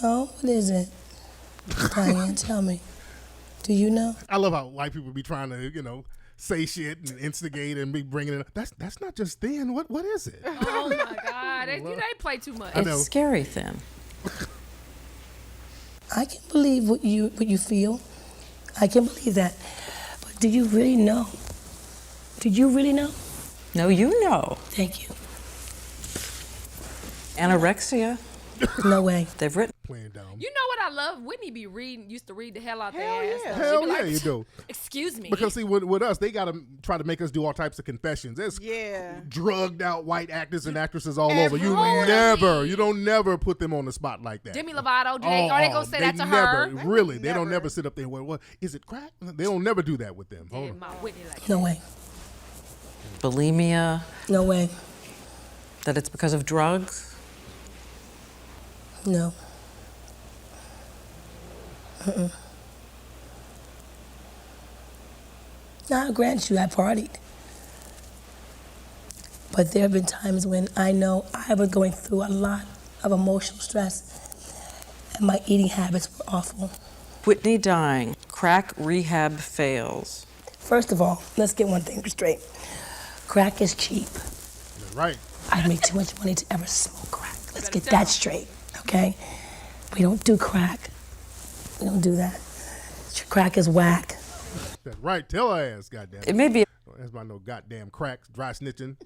No, what is it? Diane, tell me. Do you know? I love how white people be trying to, say shit and instigate and be bringing it up. That's not just thin. What is it? Oh my God, they play too much. It's scary thin. I can believe what you feel. I can believe that. But do you really know? Do you really know? No, you know. Thank you. Anorexia. No way. They've written. Playing dumb. You know what I love? Whitney used to read the hell out their ass. yeah. though. Hell She'd be yeah, like, you do. Excuse me. Because see, with us, they gotta try to make us do all types of confessions. There's Yeah. drugged out white actors and actresses all over. You Everybody. don't never put them on the spot like that. Demi Lovato, or they gonna say that to her? Really, they don't Never. never sit up there. What is it? Crack? They don't never do that with them. Hold Yeah, on. my Whitney like No way. Bulimia, No way. that it's because of drugs. No. Now, I grant you, I partied. But there have been times when I know I was going through a lot of emotional stress and my eating habits were awful. Whitney dying. Crack rehab fails. First of all, let's get one thing straight. Crack is cheap. That's right. I'd make too much money to ever smoke crack. Let's get that straight, okay? We don't do crack. We don't do that. Crack is whack. That's right. Tell her ass, goddamn. It may be. That's my no goddamn cracks, dry snitching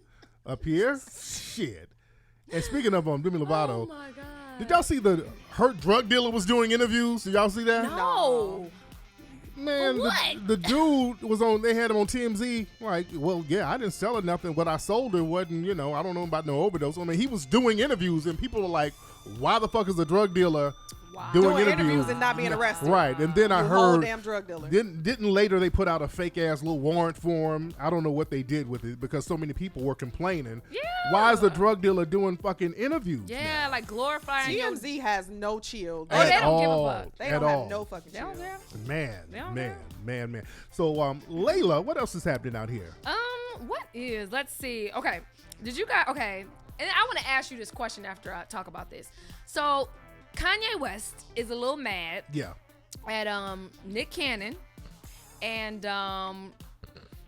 up here. Shit. And speaking of Demi Lovato, oh my God. did y'all see her drug dealer was doing interviews? Did y'all see that? No. Man, For what? the dude was on, they had him on TMZ, like, well, yeah, I didn't sell her nothing. What I sold her wasn't, I don't know about no overdose. I mean, he was doing interviews, and people were like, why the fuck is a drug dealer doing interviews and not being arrested? Right, and then I The whole heard, damn drug dealer. didn't later they put out a fake-ass little warrant for him. I don't know what they did with it, because so many people were complaining. Yeah. Why is the drug dealer doing fucking interviews? Yeah, like glorifying your... TMZ has no chill. Oh, they don't give a fuck. They don't have no fucking They chill. don't care. Man. So, Layla, what else is happening out here? What is? Let's see. Okay, did you guys? Okay, and I want to ask you this question after I talk about this. So, Kanye West is a little mad Yeah. at Nick Cannon, and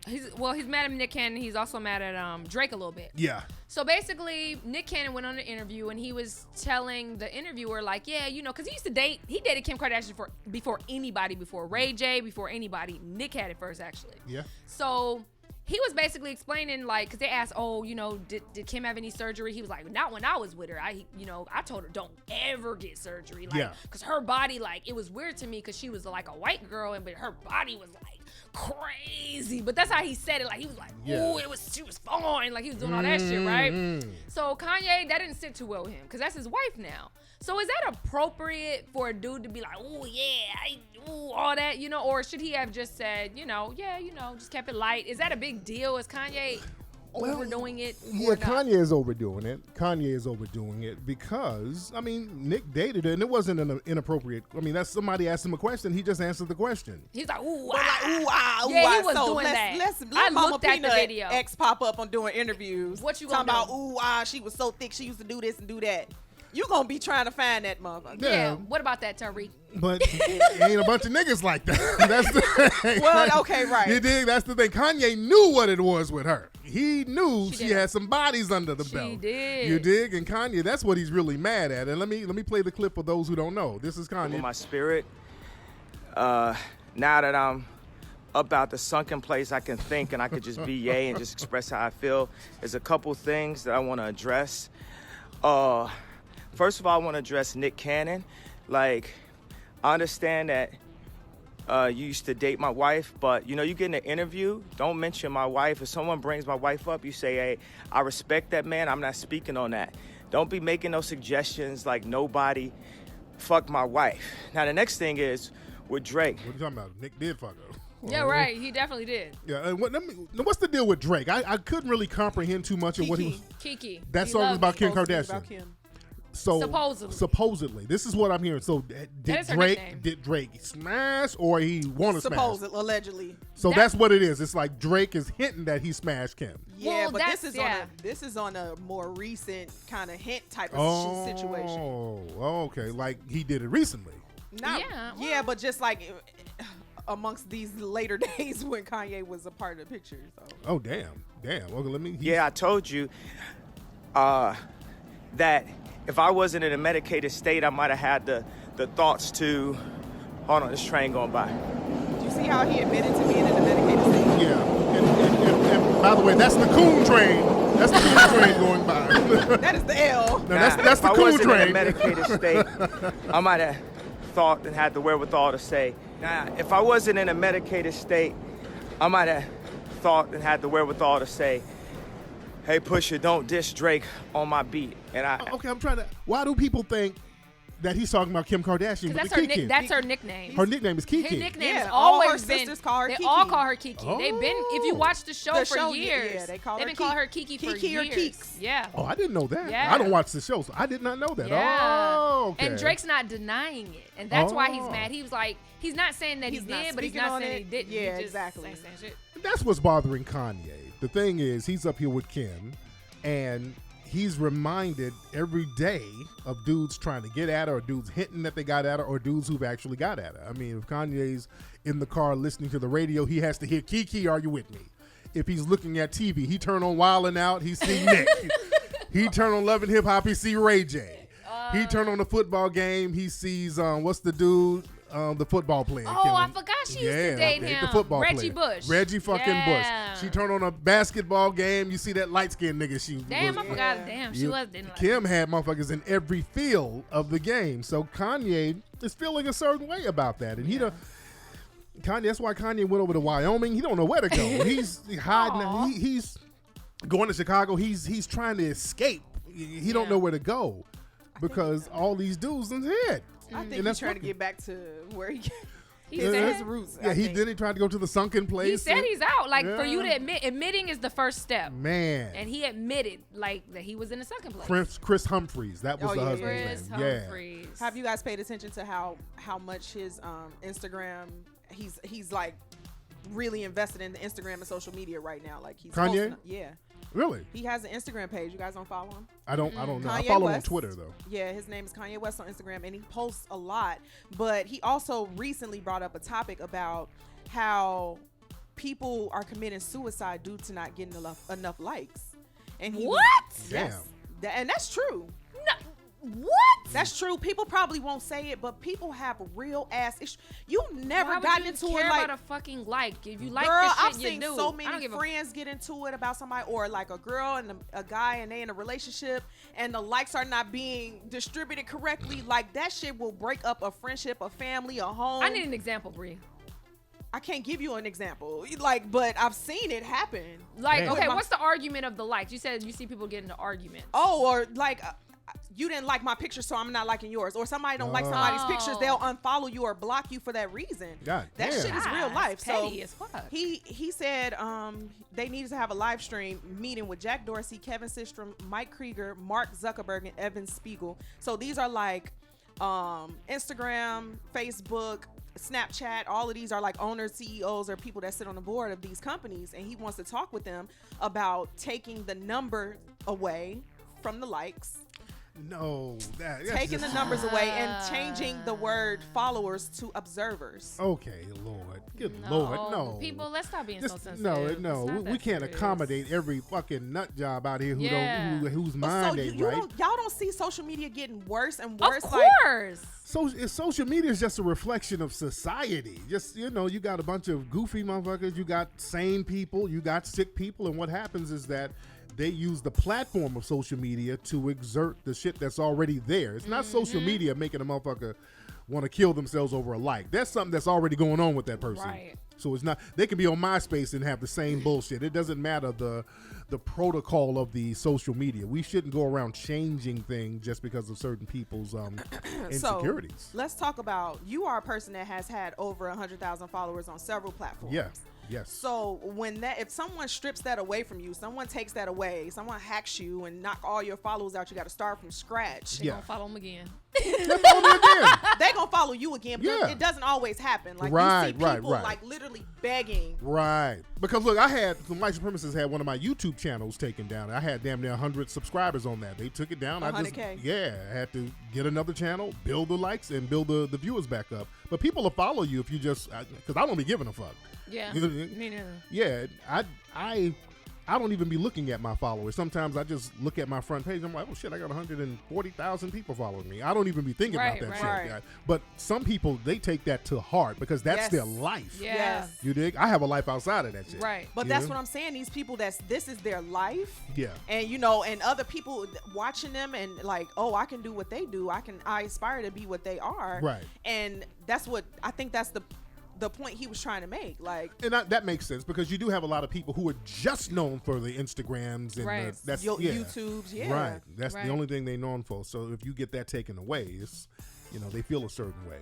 he's mad at Nick Cannon. He's also mad at Drake a little bit. Yeah. So basically, Nick Cannon went on an interview and he was telling the interviewer, like, yeah, because he dated Kim Kardashian before anybody, before Ray J, before anybody. Nick had it first, actually. Yeah. So he was basically explaining, like, because they asked, did Kim have any surgery? He was like, not when I was with her. I told her, don't ever get surgery. Like, Yeah. because her body, like, it was weird to me because she was like a white girl, but her body was like crazy. But that's how he said it. Like, he was like, Yeah. she was fine. Like, he was doing all that shit, right? So Kanye, that didn't sit too well with him because that's his wife now. So is that appropriate for a dude to be like, oh yeah, all that, or should he have just said, just kept it light? Is that a big deal? Is Kanye overdoing it? Yeah, Kanye is overdoing it because, Nick dated her and it wasn't an inappropriate. That's somebody asked him a question. He just answered the question. He's like, But like, ooh, ah, ooh, Yeah, ah. he was So doing that. Let I Mama looked at the Peanut video. X pop up on doing interviews. What you talking gonna about? do? Ooh, ah, she was so thick. She used to do this and do that. You gonna be trying to find that motherfucker. yeah. What about that, Tariq? But it ain't a bunch of niggas like that. That's the thing. Well, okay, right. You dig? That's the thing. Kanye knew what it was with her. He knew she did. had some bodies under the belt. She did. You dig? And Kanye, that's what he's really mad at. And let me play the clip for those who don't know. This is Kanye. My spirit. Now that I'm up out the sunken place, I can think and I could just be yay and just express how I feel. There's a couple things that I want to address. First of all, I want to address Nick Cannon. Like, I understand that you used to date my wife, but you get in an interview, don't mention my wife. If someone brings my wife up, you say, hey, I respect that man, I'm not speaking on that. Don't be making no suggestions like nobody fucked my wife. Now, the next thing is with Drake. What are you talking about? Nick did fuck her. Yeah, right. He definitely did. Yeah. And what's the deal with Drake? I couldn't really comprehend too much of what he was. Kiki. That He song was loved about it. Kim Supposed to be Kardashian. about Kim. So supposedly, this is what I'm hearing. So did Drake smash or he want to smash? Supposedly, allegedly. So that's what it is. It's like Drake is hinting that he smashed Kim. Yeah, but this is on a more recent kind of hint type of situation. Oh, okay. Like he did it recently. But just like amongst these later days when Kanye was a part of the picture. So. Oh damn. Okay, let me. Yeah, I told you that if I wasn't in a medicated state, I might have had the thoughts to. Hold on, this train going by. Did you see how he admitted to being in a medicated state? Yeah, and by the way, that's the coon train. That's the coon train going by. That is the L. No, that's the coon train. If I wasn't in a medicated state, I might have thought and had the wherewithal to say. Now, if I wasn't in a medicated state, I might have thought and had the wherewithal to say, hey, Pusha, don't diss Drake on my beat. And okay, I'm trying to. Why do people think that he's talking about Kim Kardashian? That's her nickname. Her nickname is Kiki. Her nickname has all always her been. Sisters call her they Kiki. all call her Kiki. Oh. They've been. If you watch the show for years, yeah, they've been calling her Kiki for years. Or Keeks. Yeah. Oh, I didn't know that. Yeah. I don't watch the show, so I did not know that. Yeah. Oh, okay. And Drake's not denying it, and that's why he's mad. He was like, he's not saying that he did, but he's not saying he didn't. Yeah, he just exactly. Saying shit. That's what's bothering Kanye. The thing is, he's up here with Kim, and he's reminded every day of dudes trying to get at her, or dudes hinting that they got at her, or dudes who've actually got at her. I mean, if Kanye's in the car listening to the radio, he has to hear Kiki, are you with me? If he's looking at TV, he turn on Wild 'N Out, he see Nick. He turn on Love and Hip Hop, he see Ray J. He turn on the football game, he sees, what's the dude? The football player. Oh, I forgot she used to date him. The football Reggie player. Bush. Reggie fucking Bush. She turned on a basketball game. You see that light-skinned nigga. I forgot. Damn, she was. Kim had motherfuckers in every field of the game. So Kanye is feeling a certain way about that. And Kanye, that's why Kanye went over to Wyoming. He don't know where to go. He's hiding. He's going to Chicago. He's trying to escape. He don't know where to go because all these dudes in his head. I think he's trying to get back to where he said his roots. Yeah, he tried to go to the sunken place. He said he's out. Like, for you to admitting is the first step. Man. And he admitted, like, that he was in the sunken place. Chris Humphries. That was the husband's name. Humphries. Yeah. Have you guys paid attention to how much his Instagram, he's like really invested in the Instagram and social media right now. Like he's Kanye? Yeah. Really? He has an Instagram page. You guys don't follow him? I don't know. Kanye I follow him on West. Twitter though. Yeah, his name is Kanye West on Instagram, and he posts a lot. But he also recently brought up a topic about how people are committing suicide due to not getting enough likes. And he Damn. And that's true. What? That's true. People probably won't say it, but people have real ass issues. You never Why gotten would into you it care like about a fucking like. If you like girl, this shit, I've you seen do. so many friends get into it about somebody, or like a girl and a guy, and they in a relationship, and the likes are not being distributed correctly. Like that shit will break up a friendship, a family, a home. I need an example, Bree. I can't give you an example, like, but I've seen it happen. Like, Damn. okay, what's the argument of the likes? You said you see people get into arguments. Oh, or like. You didn't like my picture, so I'm not liking yours. Or somebody don't like somebody's pictures, they'll unfollow you or block you for that reason. God that damn. shit is real life. Petty So as fuck. he said they needed to have a live stream meeting with Jack Dorsey, Kevin Systrom, Mike Krieger, Mark Zuckerberg, and Evan Spiegel. So these are like Instagram, Facebook, Snapchat. All of these are like owners, CEOs, or people that sit on the board of these companies, and he wants to talk with them about taking the number away from the likes. No, that's Taking just, the numbers away and changing the word followers to observers. Okay, Lord. Good Lord, no. People, let's stop being so sensitive. No. We can't accommodate every fucking nut job out here whose But mind so ain't you right. y'all don't see social media getting worse and worse. Of course. Social media is just a reflection of society. Just, you got a bunch of goofy motherfuckers, you got sane people, you got sick people, and what happens is that they use the platform of social media to exert the shit that's already there. It's not social media making a motherfucker want to kill themselves over a like. That's something that's already going on with that person. Right. So it's not, they can be on MySpace and have the same bullshit. It doesn't matter the protocol of the social media. We shouldn't go around changing things just because of certain people's insecurities. So let's talk about, you are a person that has had over 100,000 followers on several platforms. Yeah. Yes. So if someone strips that away from you, someone takes that away, someone hacks you and knock all your followers out, you got to start from scratch. They gonna follow them again. They gonna follow you again, but it doesn't always happen. Like you see people like literally begging. Right. Because look, I had some white supremacists had one of my YouTube channels taken down. I had damn near 100 subscribers on that. They took it down. 100K. I had to get another channel, build the likes, and build the viewers back up. But people will follow you if you just, because I don't be giving a fuck. Yeah. Me neither. Yeah. I don't even be looking at my followers. Sometimes I just look at my front page. I'm like, oh shit, I got 140,000 people following me. I don't even be thinking about that shit. Yeah. But some people, they take that to heart because that's their life. Yes. You dig? I have a life outside of that shit. Right. But that's what I'm saying. These people, this is their life. Yeah. And and other people watching them and like, oh, I can do what they do. I aspire to be what they are. Right. And that's what I think that's the point he was trying to make, like, and that makes sense because you do have a lot of people who are just known for the Instagrams and that's YouTubes, right. That's the only thing they're known for. So if you get that taken away, it's they feel a certain way.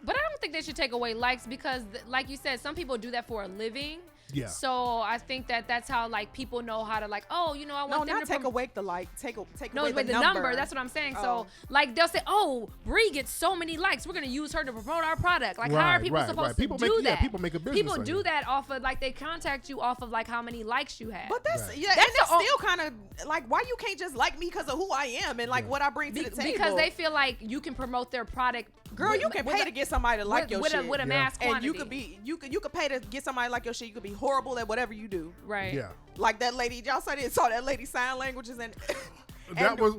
But I don't think they should take away likes because, like you said, some people do that for a living. Yeah. So I think that's how like people know how to like, oh, I want them to take away the like, take away the number. That's what I'm saying. Oh. So like they'll say, oh, Bree gets so many likes, we're gonna use her to promote our product. Like how are people supposed to do that? People make a business. People do that off of like they contact you off of like how many likes you have. But that's still kind of like why you can't just like me because of who I am and like what I bring to the table. Because they feel like you can promote their product. Girl, you can pay to get somebody to like your shit with a mass quantity. And you could pay to get somebody like your shit. You could be horrible at whatever you do. Right. Yeah. Like that lady, y'all saw that lady sign languages and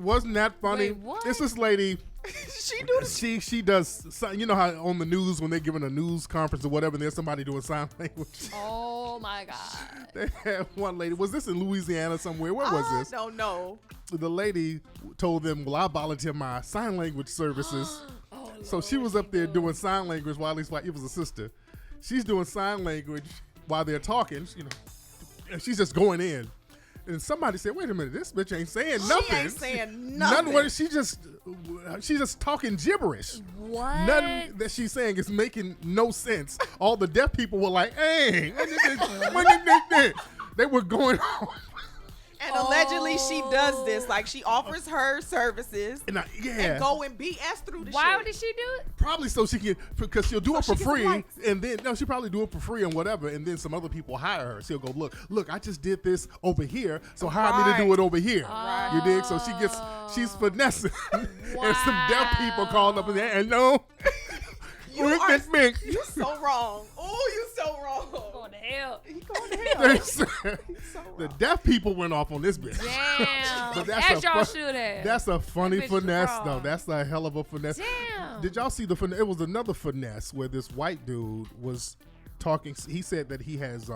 wasn't that funny? Wait, what? It's this lady. she does. You know how on the news when they're giving a news conference or whatever, there's somebody doing sign language. Oh my God. They had one lady. Was this in Louisiana somewhere? Where was this? I don't know. The lady told them, "Well, I volunteer my sign language services." So she was up there doing sign language while it was a sister. She's doing sign language while they're talking, and she's just going in. And somebody said, "Wait a minute, this bitch ain't saying nothing. She ain't saying nothing. She's just talking gibberish. What? Nothing that she's saying is making no sense." All the deaf people were like, "Hey, they were going on." And allegedly she does this, like she offers her services and go and BS through the shit. Why did she do it? Probably so she can, because she'll do it for free, and then she probably do it for free and whatever, and then some other people hire her. She'll go, look, I just did this over here, so hire me to do it over here. Right. You dig? So she's finessing, and some deaf people called up and there, and no. You're so wrong. Oh, you so wrong. Going to hell. He going to hell. The deaf people went off on this bitch. Damn. But as y'all should have. That's a funny finesse, though. That's a hell of a finesse. Damn. Did y'all see the finesse? It was another finesse where this white dude was talking. He said that he has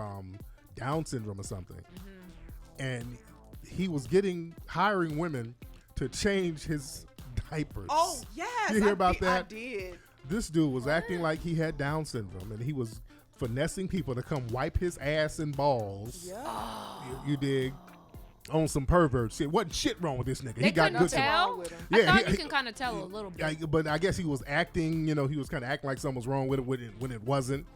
Down syndrome or something. Mm-hmm. And he was hiring women to change his diapers. Oh, yes. You hear about that? I did. This dude was acting like he had Down syndrome, and he was finessing people to come wipe his ass and balls. Yeah. You dig? On some pervert shit. Wasn't shit wrong with this nigga. They couldn't tell? Yeah, I thought you can kind of tell a little bit. But I guess he was acting, he was kind of acting like something was wrong with it when it wasn't.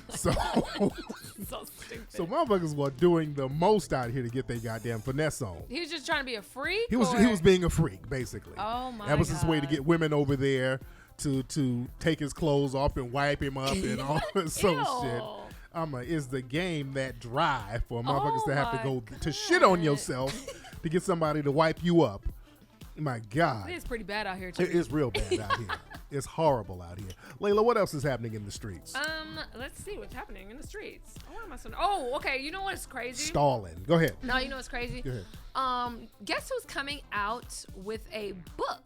So stupid. So motherfuckers were doing the most out here to get their goddamn finesse on. He was just trying to be a freak? He was being a freak, basically. Oh my God. That was his way to get women over there to take his clothes off and wipe him up and all this shit. Is the game that dry for motherfuckers to have to go to shit on yourself to get somebody to wipe you up? My God. It is pretty bad out here, too. It is real bad out here. It's horrible out here. Layla, what else is happening in the streets? Let's see what's happening in the streets. Oh, okay. You know what's crazy? Stalling. Go ahead. No, you know what's crazy? Go ahead. Guess who's coming out with a book?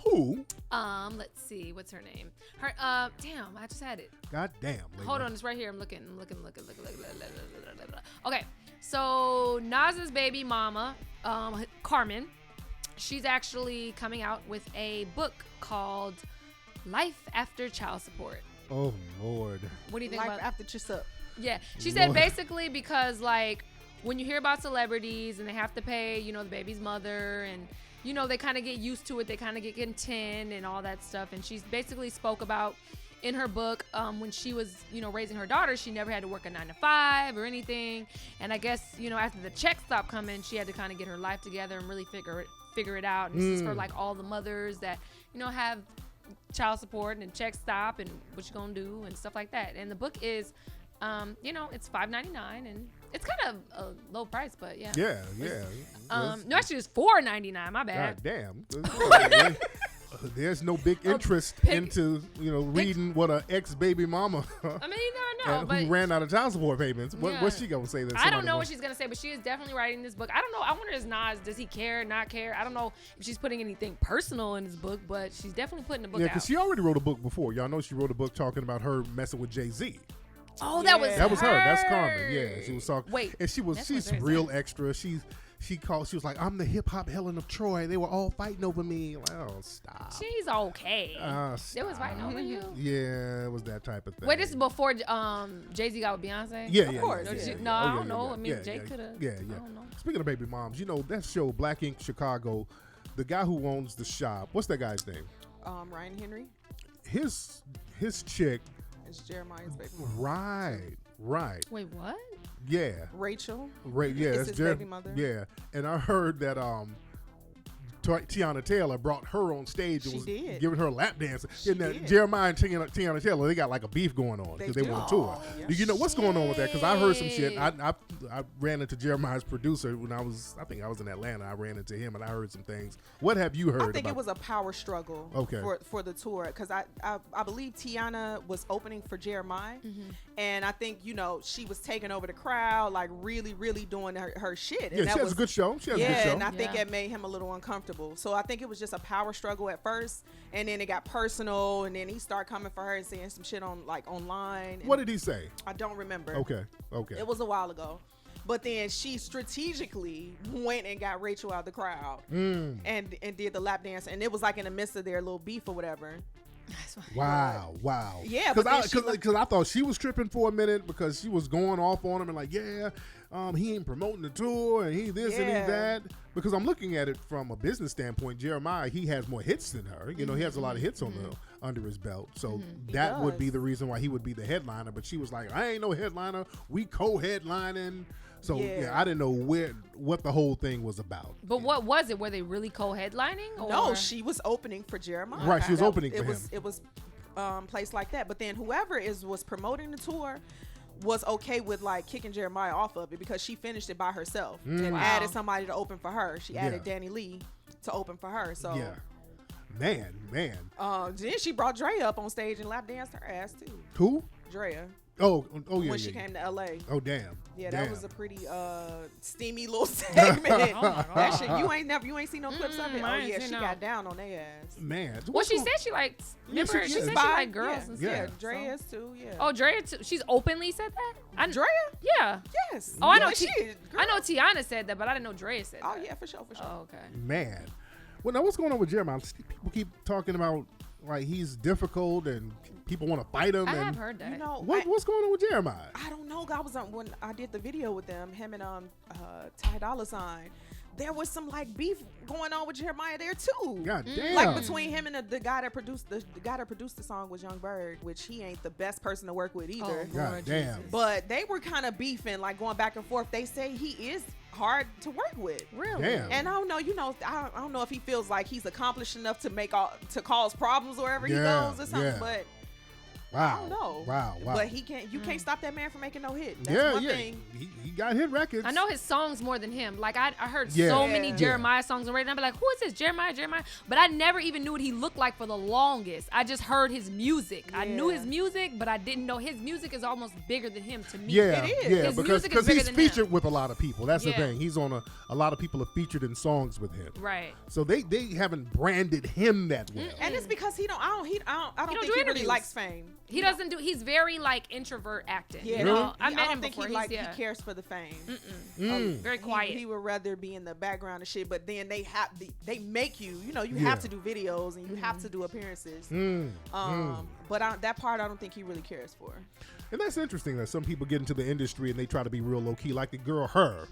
Who? Let's see. What's her name? Her. Damn, I just had it. God damn. Layla. Hold on, it's right here. I'm looking. Okay, so Nas's baby mama, Carmen, she's actually coming out with a book called Life After Child Support. Oh Lord. What do you think Life about after Chishup? Yeah, she said basically because like when you hear about celebrities and they have to pay, the baby's mother and. They kind of get used to it. They kind of get content and all that stuff. And she's basically spoke about in her book, when she was, raising her daughter, she never had to work a 9 to 5 or anything. And I guess, after the check stopped coming, she had to kind of get her life together and really figure it out. And this is for like all the mothers that, have child support and check stop and what you gonna do and stuff like that. And the book is, it's $5.99 and it's kind of a low price, but yeah. Yeah. No, actually, it's $4.99. My bad. God damn. There's no big interest into reading what an ex-baby mama I mean, no, and but who ran out of child support payments. Yeah. What's she gonna say? That I don't know what she's gonna say, but she is definitely writing this book. I don't know. I wonder, does he care, not care? I don't know if she's putting anything personal in his book, but she's definitely putting the book out. Yeah, because she already wrote a book before. Y'all know she wrote a book talking about her messing with Jay-Z. Oh, that was her. That's Carmen. Yeah, she was talking. Wait, and she's real extra. She was like, I'm the hip hop Helen of Troy. They were all fighting over me. Like, oh, stop. She's okay. Stop. They was fighting over you. Yeah, it was that type of thing. Wait, this is before Jay-Z got with Beyonce? Yeah, of course. No, I don't know. I mean, Jay could have. Yeah. I don't know. Speaking of baby moms, that show Black Ink Chicago, the guy who owns the shop, what's that guy's name? Ryan Henry. His chick. It's Jeremiah's baby mom. Right. Wait, what? Yeah. Rachel. Yeah, it's that's his baby mother. Yeah, and I heard that Tiana Taylor brought her on stage and She was did. giving her a lap dance. She And that did. Jeremiah and Tiana Taylor, they got like a beef going on because they do. were on tour. Yeah. Do you know what's going on with that? Because I heard some shit. I ran into Jeremiah's producer when I think I was in Atlanta. I ran into him and I heard some things. What have you heard? I think it was a power struggle for the tour because I believe Tiana was opening for Jeremiah, and I think she was taking over the crowd, like really doing her shit. Yeah, and she has a good show. And I think it made him a little uncomfortable. So I think it was just a power struggle at first, and then it got personal, and then he started coming for her and saying some shit online. What did he say? I don't remember. Okay. It was a while ago. But then she strategically went and got Rachel out of the crowd and did the lap dance. And it was like in the midst of their little beef or whatever. Wow. Yeah, because I thought she was tripping for a minute because she was going off on him and like, he ain't promoting the tour and he this and he that. Because I'm looking at it from a business standpoint. Jeremiah, he has more hits than her. He has a lot of hits under his belt. So that would be the reason why he would be the headliner. But she was like, I ain't no headliner. We co-headlining. So I didn't know what the whole thing was about. But what was it? Were they really co-headlining? No, she was opening for Jeremiah. Right, she was opening for him. It was placed like that. But then whoever was promoting the tour was okay with like kicking Jeremiah off of it because she finished it by herself and added somebody to open for her. She added Danny Lee to open for her. So man. Then she brought Drea up on stage and lap danced her ass too. Who? Drea. Oh yeah. When she came to LA. Oh damn. Yeah, that was a pretty steamy little segment. That shit, you ain't seen no clips of it. Oh yeah, she got down on their ass. Man. Well, she said she liked. Remember, she said she liked girls and stuff. Yeah, Drea's too. Yeah. Oh, Drea too. She's openly said that. Drea? Yeah. Yes. Oh, I know. I know Tiana said that, but I didn't know Drea said that. Oh yeah, for sure. Oh, okay. Man. Well, now what's going on with Jeremiah? People keep talking about like he's difficult and people want to fight him. I have heard that. What's going on with Jeremiah? I don't know. I was when I did the video with them, him and Ty Dolla $ign. There was some like beef going on with Jeremiah there too. God damn. Like between him and the guy that produced the song was Young Bird, which he ain't the best person to work with either. Oh, God damn. But they were kind of beefing, like going back and forth. They say he is hard to work with. Really? Damn. And I don't know, I don't know if he feels like he's accomplished enough to cause problems wherever he goes or something, but I don't know. Wow. But you can't stop that man from making no hit. That's one thing. He got hit records. I know his songs more than him. Like I heard so many Jeremiah songs already. And I'd be like, who is this? Jeremiah? But I never even knew what he looked like for the longest. I just heard his music. I knew his music, but I didn't know his music is almost bigger than him to me. Yeah, it is. Yeah, His because music is bigger he's than featured him. with a lot of people. That's the thing. He's on a lot of people have featured in songs with him. Right. So they haven't branded him that well. And it's because I don't think he really interviews. likes fame. He doesn't do. He's very like introvert acting. Yeah, You know? I met don't him think before. he cares for the fame. Very quiet. He would rather be in the background and shit. But then they make you. You have to do videos and you have to do appearances. But that part I don't think he really cares for. And that's interesting that some people get into the industry and they try to be real low key, like the girl Her.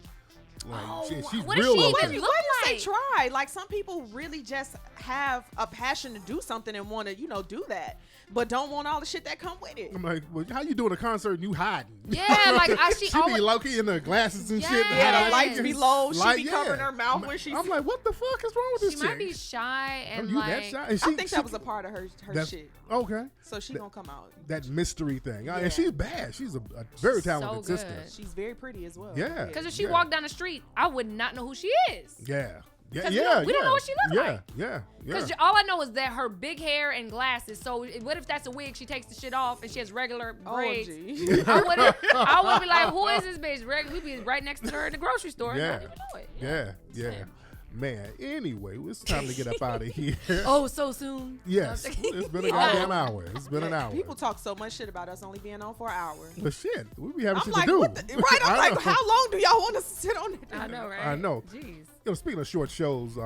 Like she's what does real she low even key. look Why do you like? say try? Like some people really just have a passion to do something and want to, do that, but don't want all the shit that come with it. I'm like, well, how you doing a concert and you hiding? Yeah, like she be low-key in her glasses and shit. Yeah, the lights be low. She be yeah. covering her mouth when she's. I'm like, what the fuck is wrong with this She chick? might be shy and you like. that shy? And I think that was a part of her shit. Okay. So she gonna come out. That mystery thing. Yeah. And she's bad. She's a very talented so sister. good. She's very pretty as well. Yeah. Because if she walked down the street, I would not know who she is. Yeah. Yeah, 'Cause yeah, we don't know what she looks like. Yeah. Because all I know is that her big hair and glasses. So what if that's a wig? She takes the shit off and she has regular braids. Gee. I would be like, who is this bitch? We'd be right next to her at the grocery store. Yeah. And not even know it. Yeah. Man, anyway, it's time to get up out of here. Oh, so soon? Yes. It's been a goddamn hour. It's been an hour. People talk so much shit about us only being on for an hour. But shit, we be having I'm shit like, to do. what right? I'm like, how long do y'all want us to sit on it? I know, right? I know. Jeez. Speaking of short shows,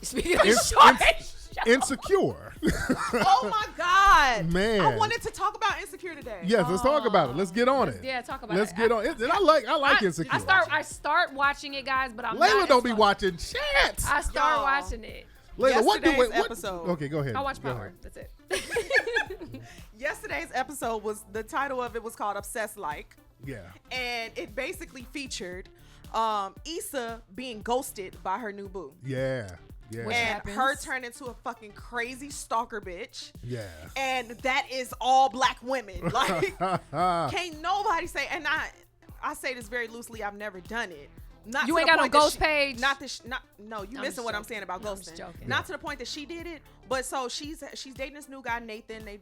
Speaking of short Insecure. Oh my God. Man. I wanted to talk about Insecure today. Yes, let's talk about it. Let's get on it. Yeah, talk about Let's it. get on it. And I like Insecure. I start watching it, guys, but I'm Layla not don't be watching shit. I start Y'all. watching it. Layla, Yesterday's episode. Okay, go ahead. I watch Go Power. ahead. That's it. Yesterday's episode the title of it was called Obsessed Like. Yeah. And it basically featured Issa being ghosted by her new boo. Yeah. Yeah. Which And happens. her turning into a fucking crazy stalker bitch. Yeah. And that is all black women. Like, can't nobody say, and I say this very loosely, I've never done it. Not You to ain't the got no point that ghost page? No, you I'm missing just what I'm joking. saying about No, I'm just ghosting. joking. Not to the point that she did it, but so she's dating this new guy, Nathan. They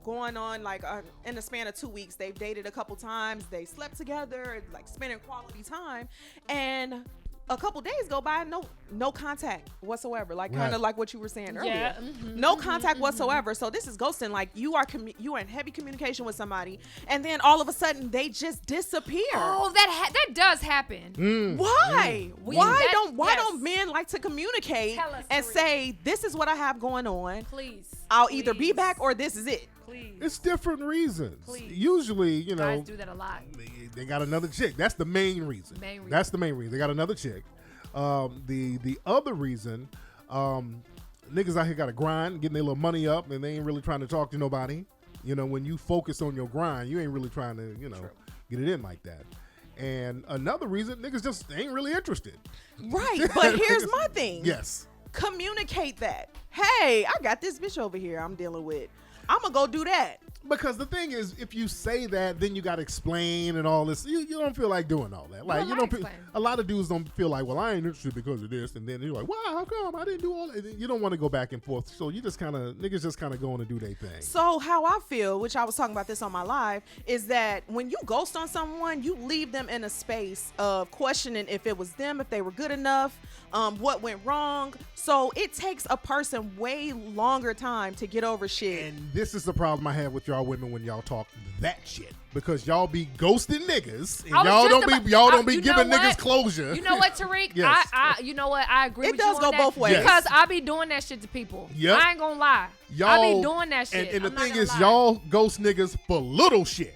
going on like in the span of 2 weeks. They've dated a couple times. They slept together, like spending quality time. And a couple days go by, no contact whatsoever. Like kind of like what you were saying earlier. Yeah. No contact whatsoever. So this is ghosting. Like you are in heavy communication with somebody, and then all of a sudden they just disappear. Oh, that does happen. Why? We- Why that- don't yes. men like to communicate Tell us, and Tariq. say this is what I have going on? Please. I'll either be Please. back or this is it. Please. It's different reasons. Please. Usually, Guys do that a lot. they got another chick. That's the main reason. That's the main reason. They got another chick. The other reason, niggas out here got to grind, getting their little money up, and they ain't really trying to talk to nobody. When you focus on your grind, you ain't really trying to, get it in like that. And another reason, niggas just ain't really interested. Right. But here's my thing. Yes. Communicate that. Hey, I got this bitch over here I'm dealing with. I'm going to go do that. Because the thing is, if you say that, then you got to explain and all this. You don't feel like doing all that. Like, a lot of dudes don't feel like, well, I ain't interested because of this. And then you're like, wow, how come? I didn't do all that. You don't want to go back and forth. So you just niggas just kind of going to do their thing. So how I feel, which I was talking about this on my live, is that when you ghost on someone, you leave them in a space of questioning if it was them, if they were good enough, what went wrong. So it takes a person way longer time to get over shit. And this is the problem I have with y'all women when y'all talk that shit, because y'all be ghosting niggas and y'all don't be giving niggas closure. You know what, Tariq? Yes. You know what? I agree. It with does you go on that both ways. Yes. because I be doing that shit to people. Yep. I ain't gonna lie. I be doing that shit. And the I'm not thing gonna is, lie. y'all ghost niggas for little shit.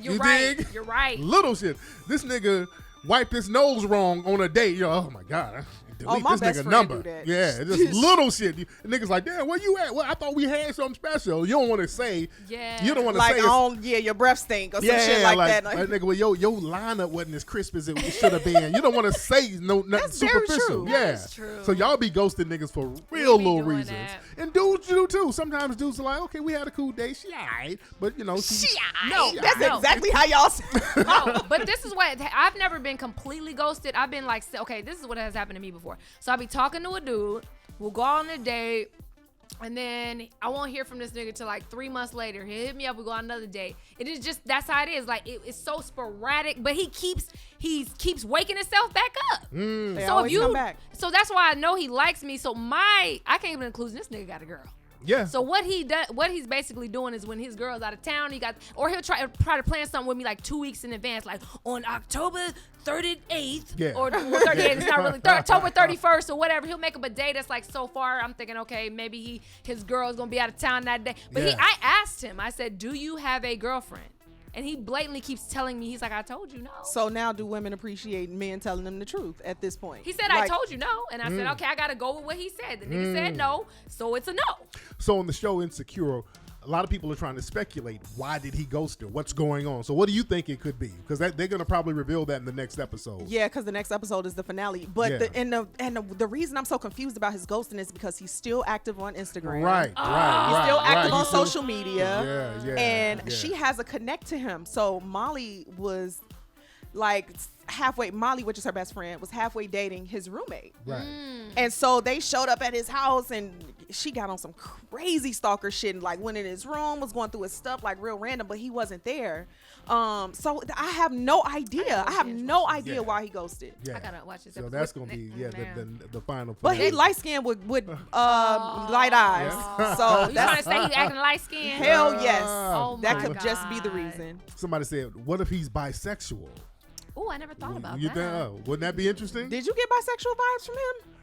You're You right. dig? You're right. Little shit. This nigga wiped his nose wrong on a date. Oh my God. Delete my this best nigga friend number. do that. Yeah, it's just little shit. Niggas like, damn, where you at? Well, I thought we had something special. You don't want to say. Yeah. You don't want to Like, say. your breath stink or some shit like that. Nigga, well, your lineup wasn't as crisp as it should have been. You don't want to say nothing That's very superficial. true. Yeah. That is true. So y'all be ghosting niggas for real be little doing reasons. that. And dudes do too. Sometimes dudes are like, okay, we had a cool day. She alright. But, she No, That's exactly how y'all say. No, but this is what I've never been completely ghosted. I've been like, okay, this is what has happened to me before. So I'll be talking to a dude, we'll go on a date, and then I won't hear from this nigga till like 3 months later. He'll hit me up, we go on another date. It is just, that's how it is. Like it's so sporadic, but he keeps waking himself back up. They So always come back. so that's why I know he likes me. So I can't even include this nigga got a girl. Yeah. So what he's basically doing is when his girl's out of town, or he'll try to plan something with me like 2 weeks in advance, like on October 38th or 38th. It's not really October 31st or whatever. He'll make up a day that's like so far. I'm thinking, okay, maybe his girl's gonna be out of town that day. But I asked him. I said, "Do you have a girlfriend?" And he blatantly keeps telling me, he's like, I told you no. So now do women appreciate men telling them the truth at this point? He said, I told you no. And I said, okay, I got to go with what he said. The nigga said no, so it's a no. So on the show Insecure, a lot of people are trying to speculate, why did he ghost her? What's going on? So what do you think it could be? Because they're going to probably reveal that in the next episode. Yeah, because the next episode is the finale. But Yeah. the reason I'm so confused about his ghosting is because he's still active on Instagram. Right. He's still active on social media. Yeah. And she has a connect to him. So Molly was like halfway, Molly, which is her best friend, was halfway dating his roommate. Right. And so they showed up at his house and she got on some crazy stalker shit and like went in his room, was going through his stuff like real random, but he wasn't there. So I have no idea. I have no idea why he ghosted. Yeah. I gotta watch this So episode. that's gonna be the final. But he light skinned with light eyes. Yeah. So You that's trying to say he acting light skinned? hell yes. Oh That my could just be the God. reason. Somebody said, "What if he's bisexual?" Oh, I never thought about You that. think? Wouldn't that be interesting? Did you get bisexual vibes from him?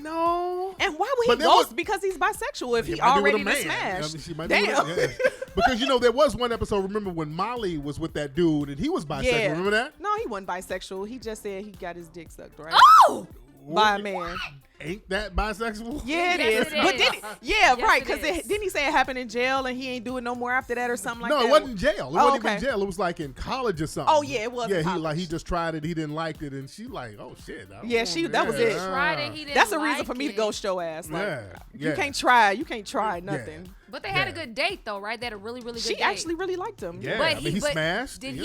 No. And why would But he there ghost? was- Because he's bisexual if he might be with already a man. smashed. I mean, she might Damn. Be with, yeah. Because there was one episode. Remember when Molly was with that dude and he was bisexual? Yeah. Remember that? No, he wasn't bisexual. He just said he got his dick sucked, right? Oh! By a man. Ain't that bisexual? Yeah, it Yes, is. it But is. then, Yes, right, it because is. didn't he say it happened in jail and he ain't doing no more after that or something like No, that? it wasn't jail. It Oh, wasn't even okay. jail. It was like in college or something. Oh, yeah, it was Yeah, in college. he just tried it. He didn't like it, and she like, oh shit. I don't Yeah, want that was it. Tried it, he didn't That's a reason like for me to it. ghost your ass. Like, Yeah, You yeah. can't try. You can't try nothing. But they had a Yeah. good date though, right? They had a really, really good She date. actually really liked him. Yeah, But I mean, he but smashed. Did Yeah.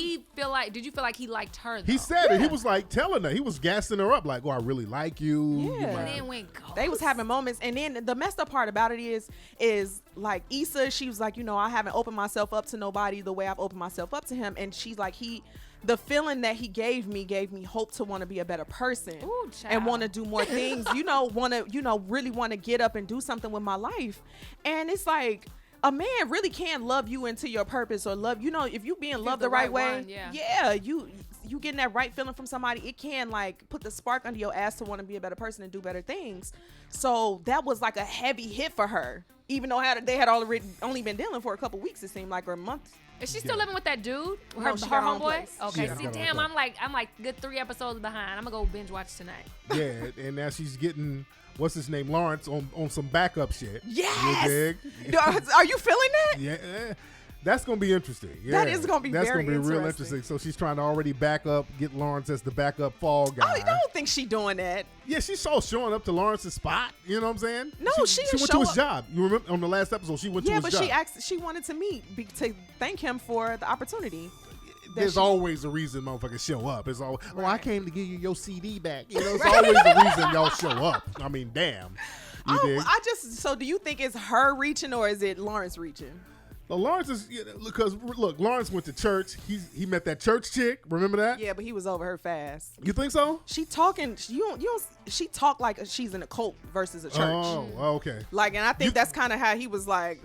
did you feel like he liked her though? He said it. He was like telling her. He was gassing her up, like, "Oh, I really like you." You Yeah. my- And then went ghost. They was having moments, and then the messed up part about it is like Issa, she was like, I haven't opened myself up to nobody the way I've opened myself up to him, and she's like, the feeling that he gave me hope to want to be a better person. Ooh, and child. want to do more things, really want to get up and do something with my life. And it's like, a man really can love you into your purpose, or love, if you being loved the right way. one, yeah. You getting that right feeling from somebody, it can like put the spark under your ass to want to be a better person and do better things. So that was like a heavy hit for her, even though they had only been dealing for a couple weeks, it seemed like, or a month. Is she still living with that dude? No, Her she got her own homeboy? place. Okay. Yeah, See, got her own damn, place. I'm like good 3 episodes behind. I'm gonna go binge watch tonight. Yeah, and now she's getting what's his name, Lawrence, on some backup shit. Yes! You dig? Are you feeling that? Yeah, that's gonna be interesting. Yeah. That is gonna be That's very gonna be real interesting. interesting. So she's trying to already back up, get Lawrence as the backup fall guy. I don't think she doing that. Yeah, she saw showing up to Lawrence's spot. You know what I'm saying? No, she didn't went show to his up. job. You remember on the last episode, she went Yeah, to but his job. she wanted to meet to thank him for the opportunity. There's always a reason motherfuckers show up. It's all, I Right. came to give you your CD back. It's always a reason y'all show up. I mean, damn. You dig? So do you think it's her reaching or is it Lawrence reaching? Well, Lawrence is because look, Lawrence went to church. He met that church chick. Remember that? Yeah, but he was over her fast. You think so? She talking. She talk like she's in a cult versus a church. Oh, okay. Like, and I think that's kind of how he was like,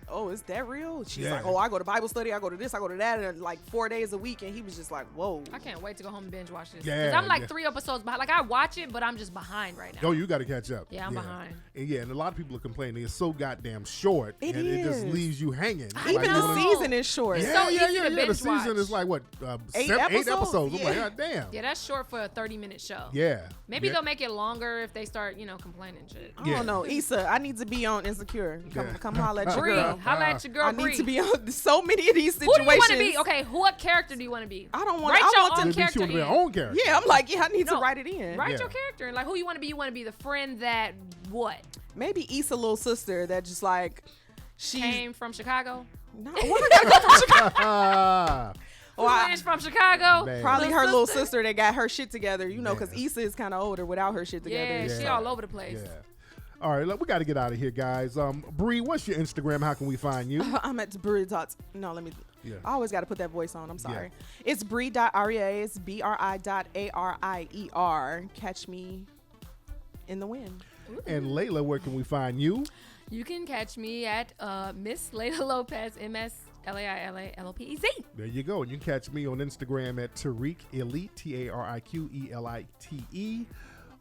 oh, is that real? She's Yeah. like, oh, I go to Bible study, I go to this, I go to that, and like 4 days a week, and he was just like, whoa. I can't wait to go home and binge watch this. Yeah, Because I'm like yeah. 3 episodes behind. Like I watch it, but I'm just behind right now. Oh, you got to catch up. Yeah, I'm behind. And yeah, and a lot of people are complaining it's so goddamn short, It and it just is. leaves you hanging. Even Like, you the know, season is short. It's Yeah, so yeah, easy yeah, to yeah. The binge season watch. is like what? 8 8 episodes? episodes. I'm like, Yeah. God damn. Yeah, that's short for a 30-minute show. Yeah. Maybe yeah. they'll make it longer if they start, complaining shit. I don't know, Issa. I need to be on Insecure. Come holler at your Bree, girl. holla at your girl, I Bree. need to be on so many of these Who do situations. you want to be? Okay, what character do you want to be? I don't want. Write I your want own to. Maybe she character would be her in. own character. Yeah, I'm like, I need to No. write it in. Write Yeah. your character. Like, who you want to be? You want to be the friend that what? Maybe Issa little sister that just like she Came from Chicago? No, what I gotta go from Chicago? Ah, Who Oh, I- is from Chicago? Man. Probably Little her little sister? sister that got her shit together, because Yeah. Issa is kind of older without her shit together. Yeah, she Yeah. all over the place. yeah. All right, look, we got to get out of here, guys. Bree, what's your Instagram? How can we find you? I'm at Brie Dots. No, let me. Yeah. I always got to put that voice on. I'm sorry. It's Brie.Arier. It's BRI.ARIER. Catch me in the wind. And Layla, where can we find you? You can catch me at Miss Layla Lopez, MSLAILALOPEZ. There you go. And you can catch me on Instagram at Tariq Elite, TARIQELITE.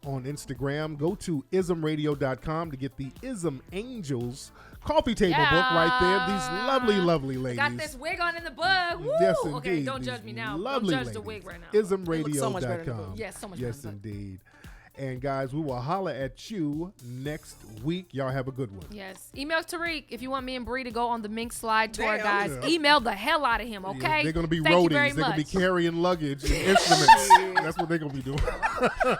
on Instagram. Go to ismradio.com to get the Ism Angels coffee table book right there. These lovely, lovely ladies. Got this wig on in the book. Woo! Yes, Okay, indeed. don't These judge me now. lovely Don't judge the ladies. wig right now. Ismradio.com. so much better than the book. Yes, so much Yes, better than the book. indeed. And guys, we will holler at you next week. Y'all have a good one. Yes. Email Tariq if you want me and Bree to go on the Mink Slide tour, Damn. guys. Yeah. Email the hell out of him, okay? Yeah, they're going to be Thank you very roadies. They're going to be much. carrying luggage and instruments. That's what they're going to be doing.